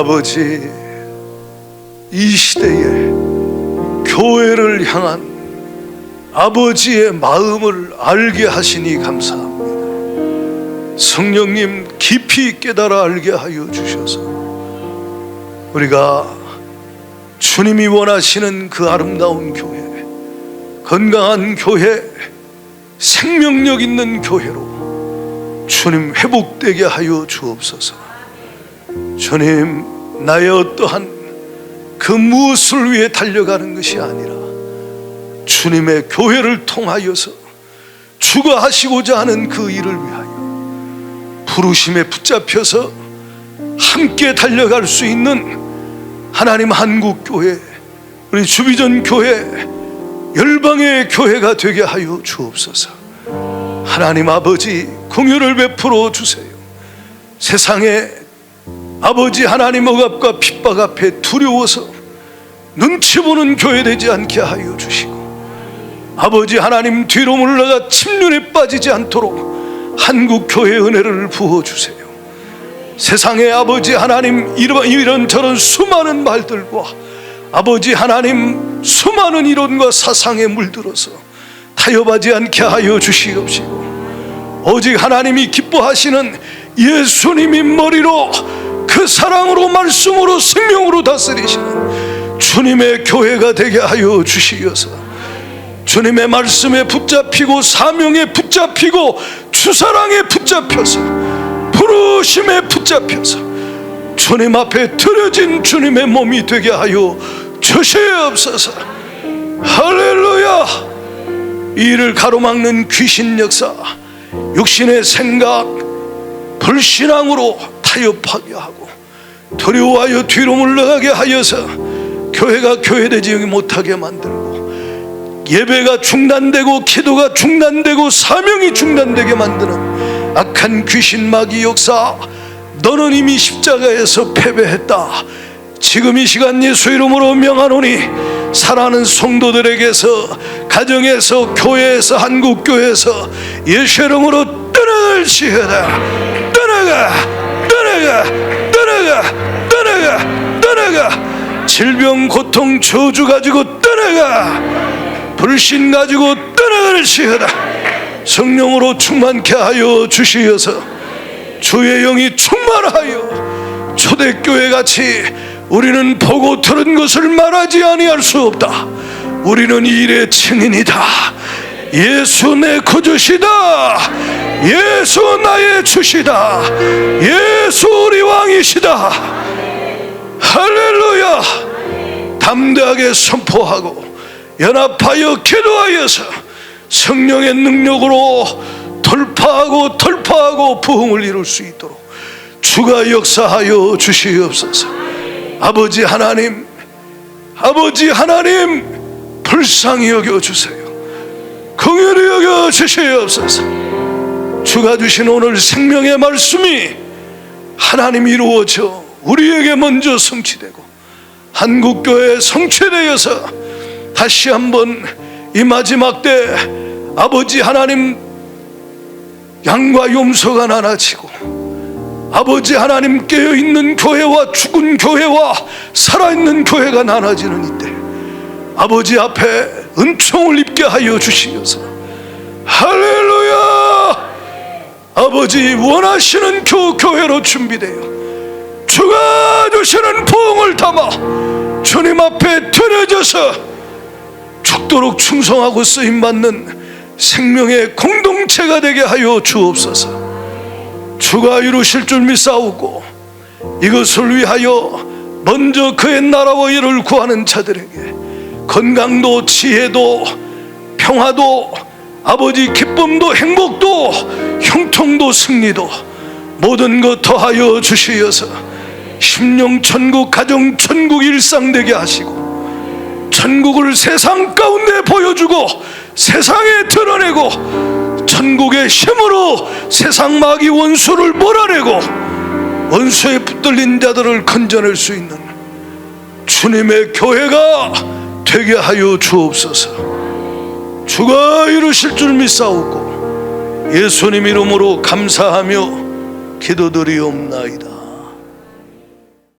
아버지, 이 시대에 교회를 향한 아버지의 마음을 알게 하시니 감사합니다. 성령님 깊이 깨달아 알게 하여 주셔서 우리가 주님이 원하시는 그 아름다운 교회, 건강한 교회, 생명력 있는 교회로 주님 회복되게 하여 주옵소서. 주님, 나의 어떠한 그 무엇을 위해 달려가는 것이 아니라 주님의 교회를 통하여서 주가 하시고자 하는 그 일을 위하여 부르심에 붙잡혀서 함께 달려갈 수 있는 하나님 한국교회, 우리 주비전 교회, 열방의 교회가 되게 하여 주옵소서. 하나님 아버지, 긍휼을 베풀어 주세요. 세상에 아버지 하나님 억압과 핍박 앞에 두려워서 눈치 보는 교회 되지 않게 하여 주시고, 아버지 하나님 뒤로 물러가 침륜에 빠지지 않도록 한국교회 은혜를 부어주세요. 세상에 아버지 하나님 이런저런 수많은 말들과 아버지 하나님 수많은 이론과 사상에 물들어서 타협하지 않게 하여 주시옵시고, 오직 하나님이 기뻐하시는 예수님이 머리로 그 사랑으로 말씀으로 생명으로 다스리시는 주님의 교회가 되게 하여 주시어서 주님의 말씀에 붙잡히고 사명에 붙잡히고 주사랑에 붙잡혀서 부르심에 붙잡혀서 주님 앞에 드려진 주님의 몸이 되게 하여 주시옵소서. 할렐루야. 이 일을 가로막는 귀신 역사, 육신의 생각, 불신앙으로 타협하게 하고 두려워하여 뒤로 물러가게 하여서 교회가 교회되지 못하게 만들고, 예배가 중단되고 기도가 중단되고 사명이 중단되게 만드는 악한 귀신 마귀 역사, 너는 이미 십자가에서 패배했다. 지금 이 시간 예수 이름으로 명하노니 사랑하는 성도들에게서, 가정에서, 교회에서, 한국교회에서 예수 이름으로 떠나갈지어다. 떠나가, 떠나가, 떠나가, 떠나가, 떠나가. 질병, 고통, 저주 가지고 떠나가. 불신 가지고 떠나갈지어다. 성령으로 충만케 하여 주시어서 주의 영이 충만하여 초대교회 같이 우리는 보고 들은 것을 말하지 아니할 수 없다. 우리는 이 일의 증인이다. 예수 내 구주시다. 예수 나의 주시다. 예수 우리 왕이시다. 할렐루야. 담대하게 선포하고 연합하여 기도하여서 성령의 능력으로 돌파하고 부흥을 이룰 수 있도록 주가 역사하여 주시옵소서. 아버지 하나님, 아버지 하나님, 불쌍히 여겨주세요. 긍휼히 여겨주시옵소서. 주가 주신 오늘 생명의 말씀이 하나님 이루어져 우리에게 먼저 성취되고 한국교회에 성취되어서 다시 한번 이 마지막 때 아버지 하나님 양과 염소가 나눠지고 아버지 하나님 깨어있는 교회와 죽은 교회와 살아있는 교회가 나눠지는 이때 아버지 앞에 은총을 입게 하여 주시옵소서. 할렐루야. 아버지 원하시는 교회로 준비되어 주가 주시는 부흥을 담아 주님 앞에 드려져서 죽도록 충성하고 쓰임받는 생명의 공동체가 되게 하여 주옵소서. 주가 이루실 줄 믿사오고 이것을 위하여 먼저 그의 나라와 일을 구하는 자들에게 건강도 지혜도 평화도 아버지 기쁨도 행복도 형통도 승리도 모든 것 더하여 주시어서 심령 천국 가정 천국 일상 되게 하시고 천국을 세상 가운데 보여주고 세상에 드러내고 천국의 힘으로 세상 마귀 원수를 몰아내고 원수에 붙들린 자들을 건져낼 수 있는 주님의 교회가 되게 하여 주옵소서. 주가 이루실 줄 믿사오고 예수님 이름으로 감사하며 기도드리옵나이다.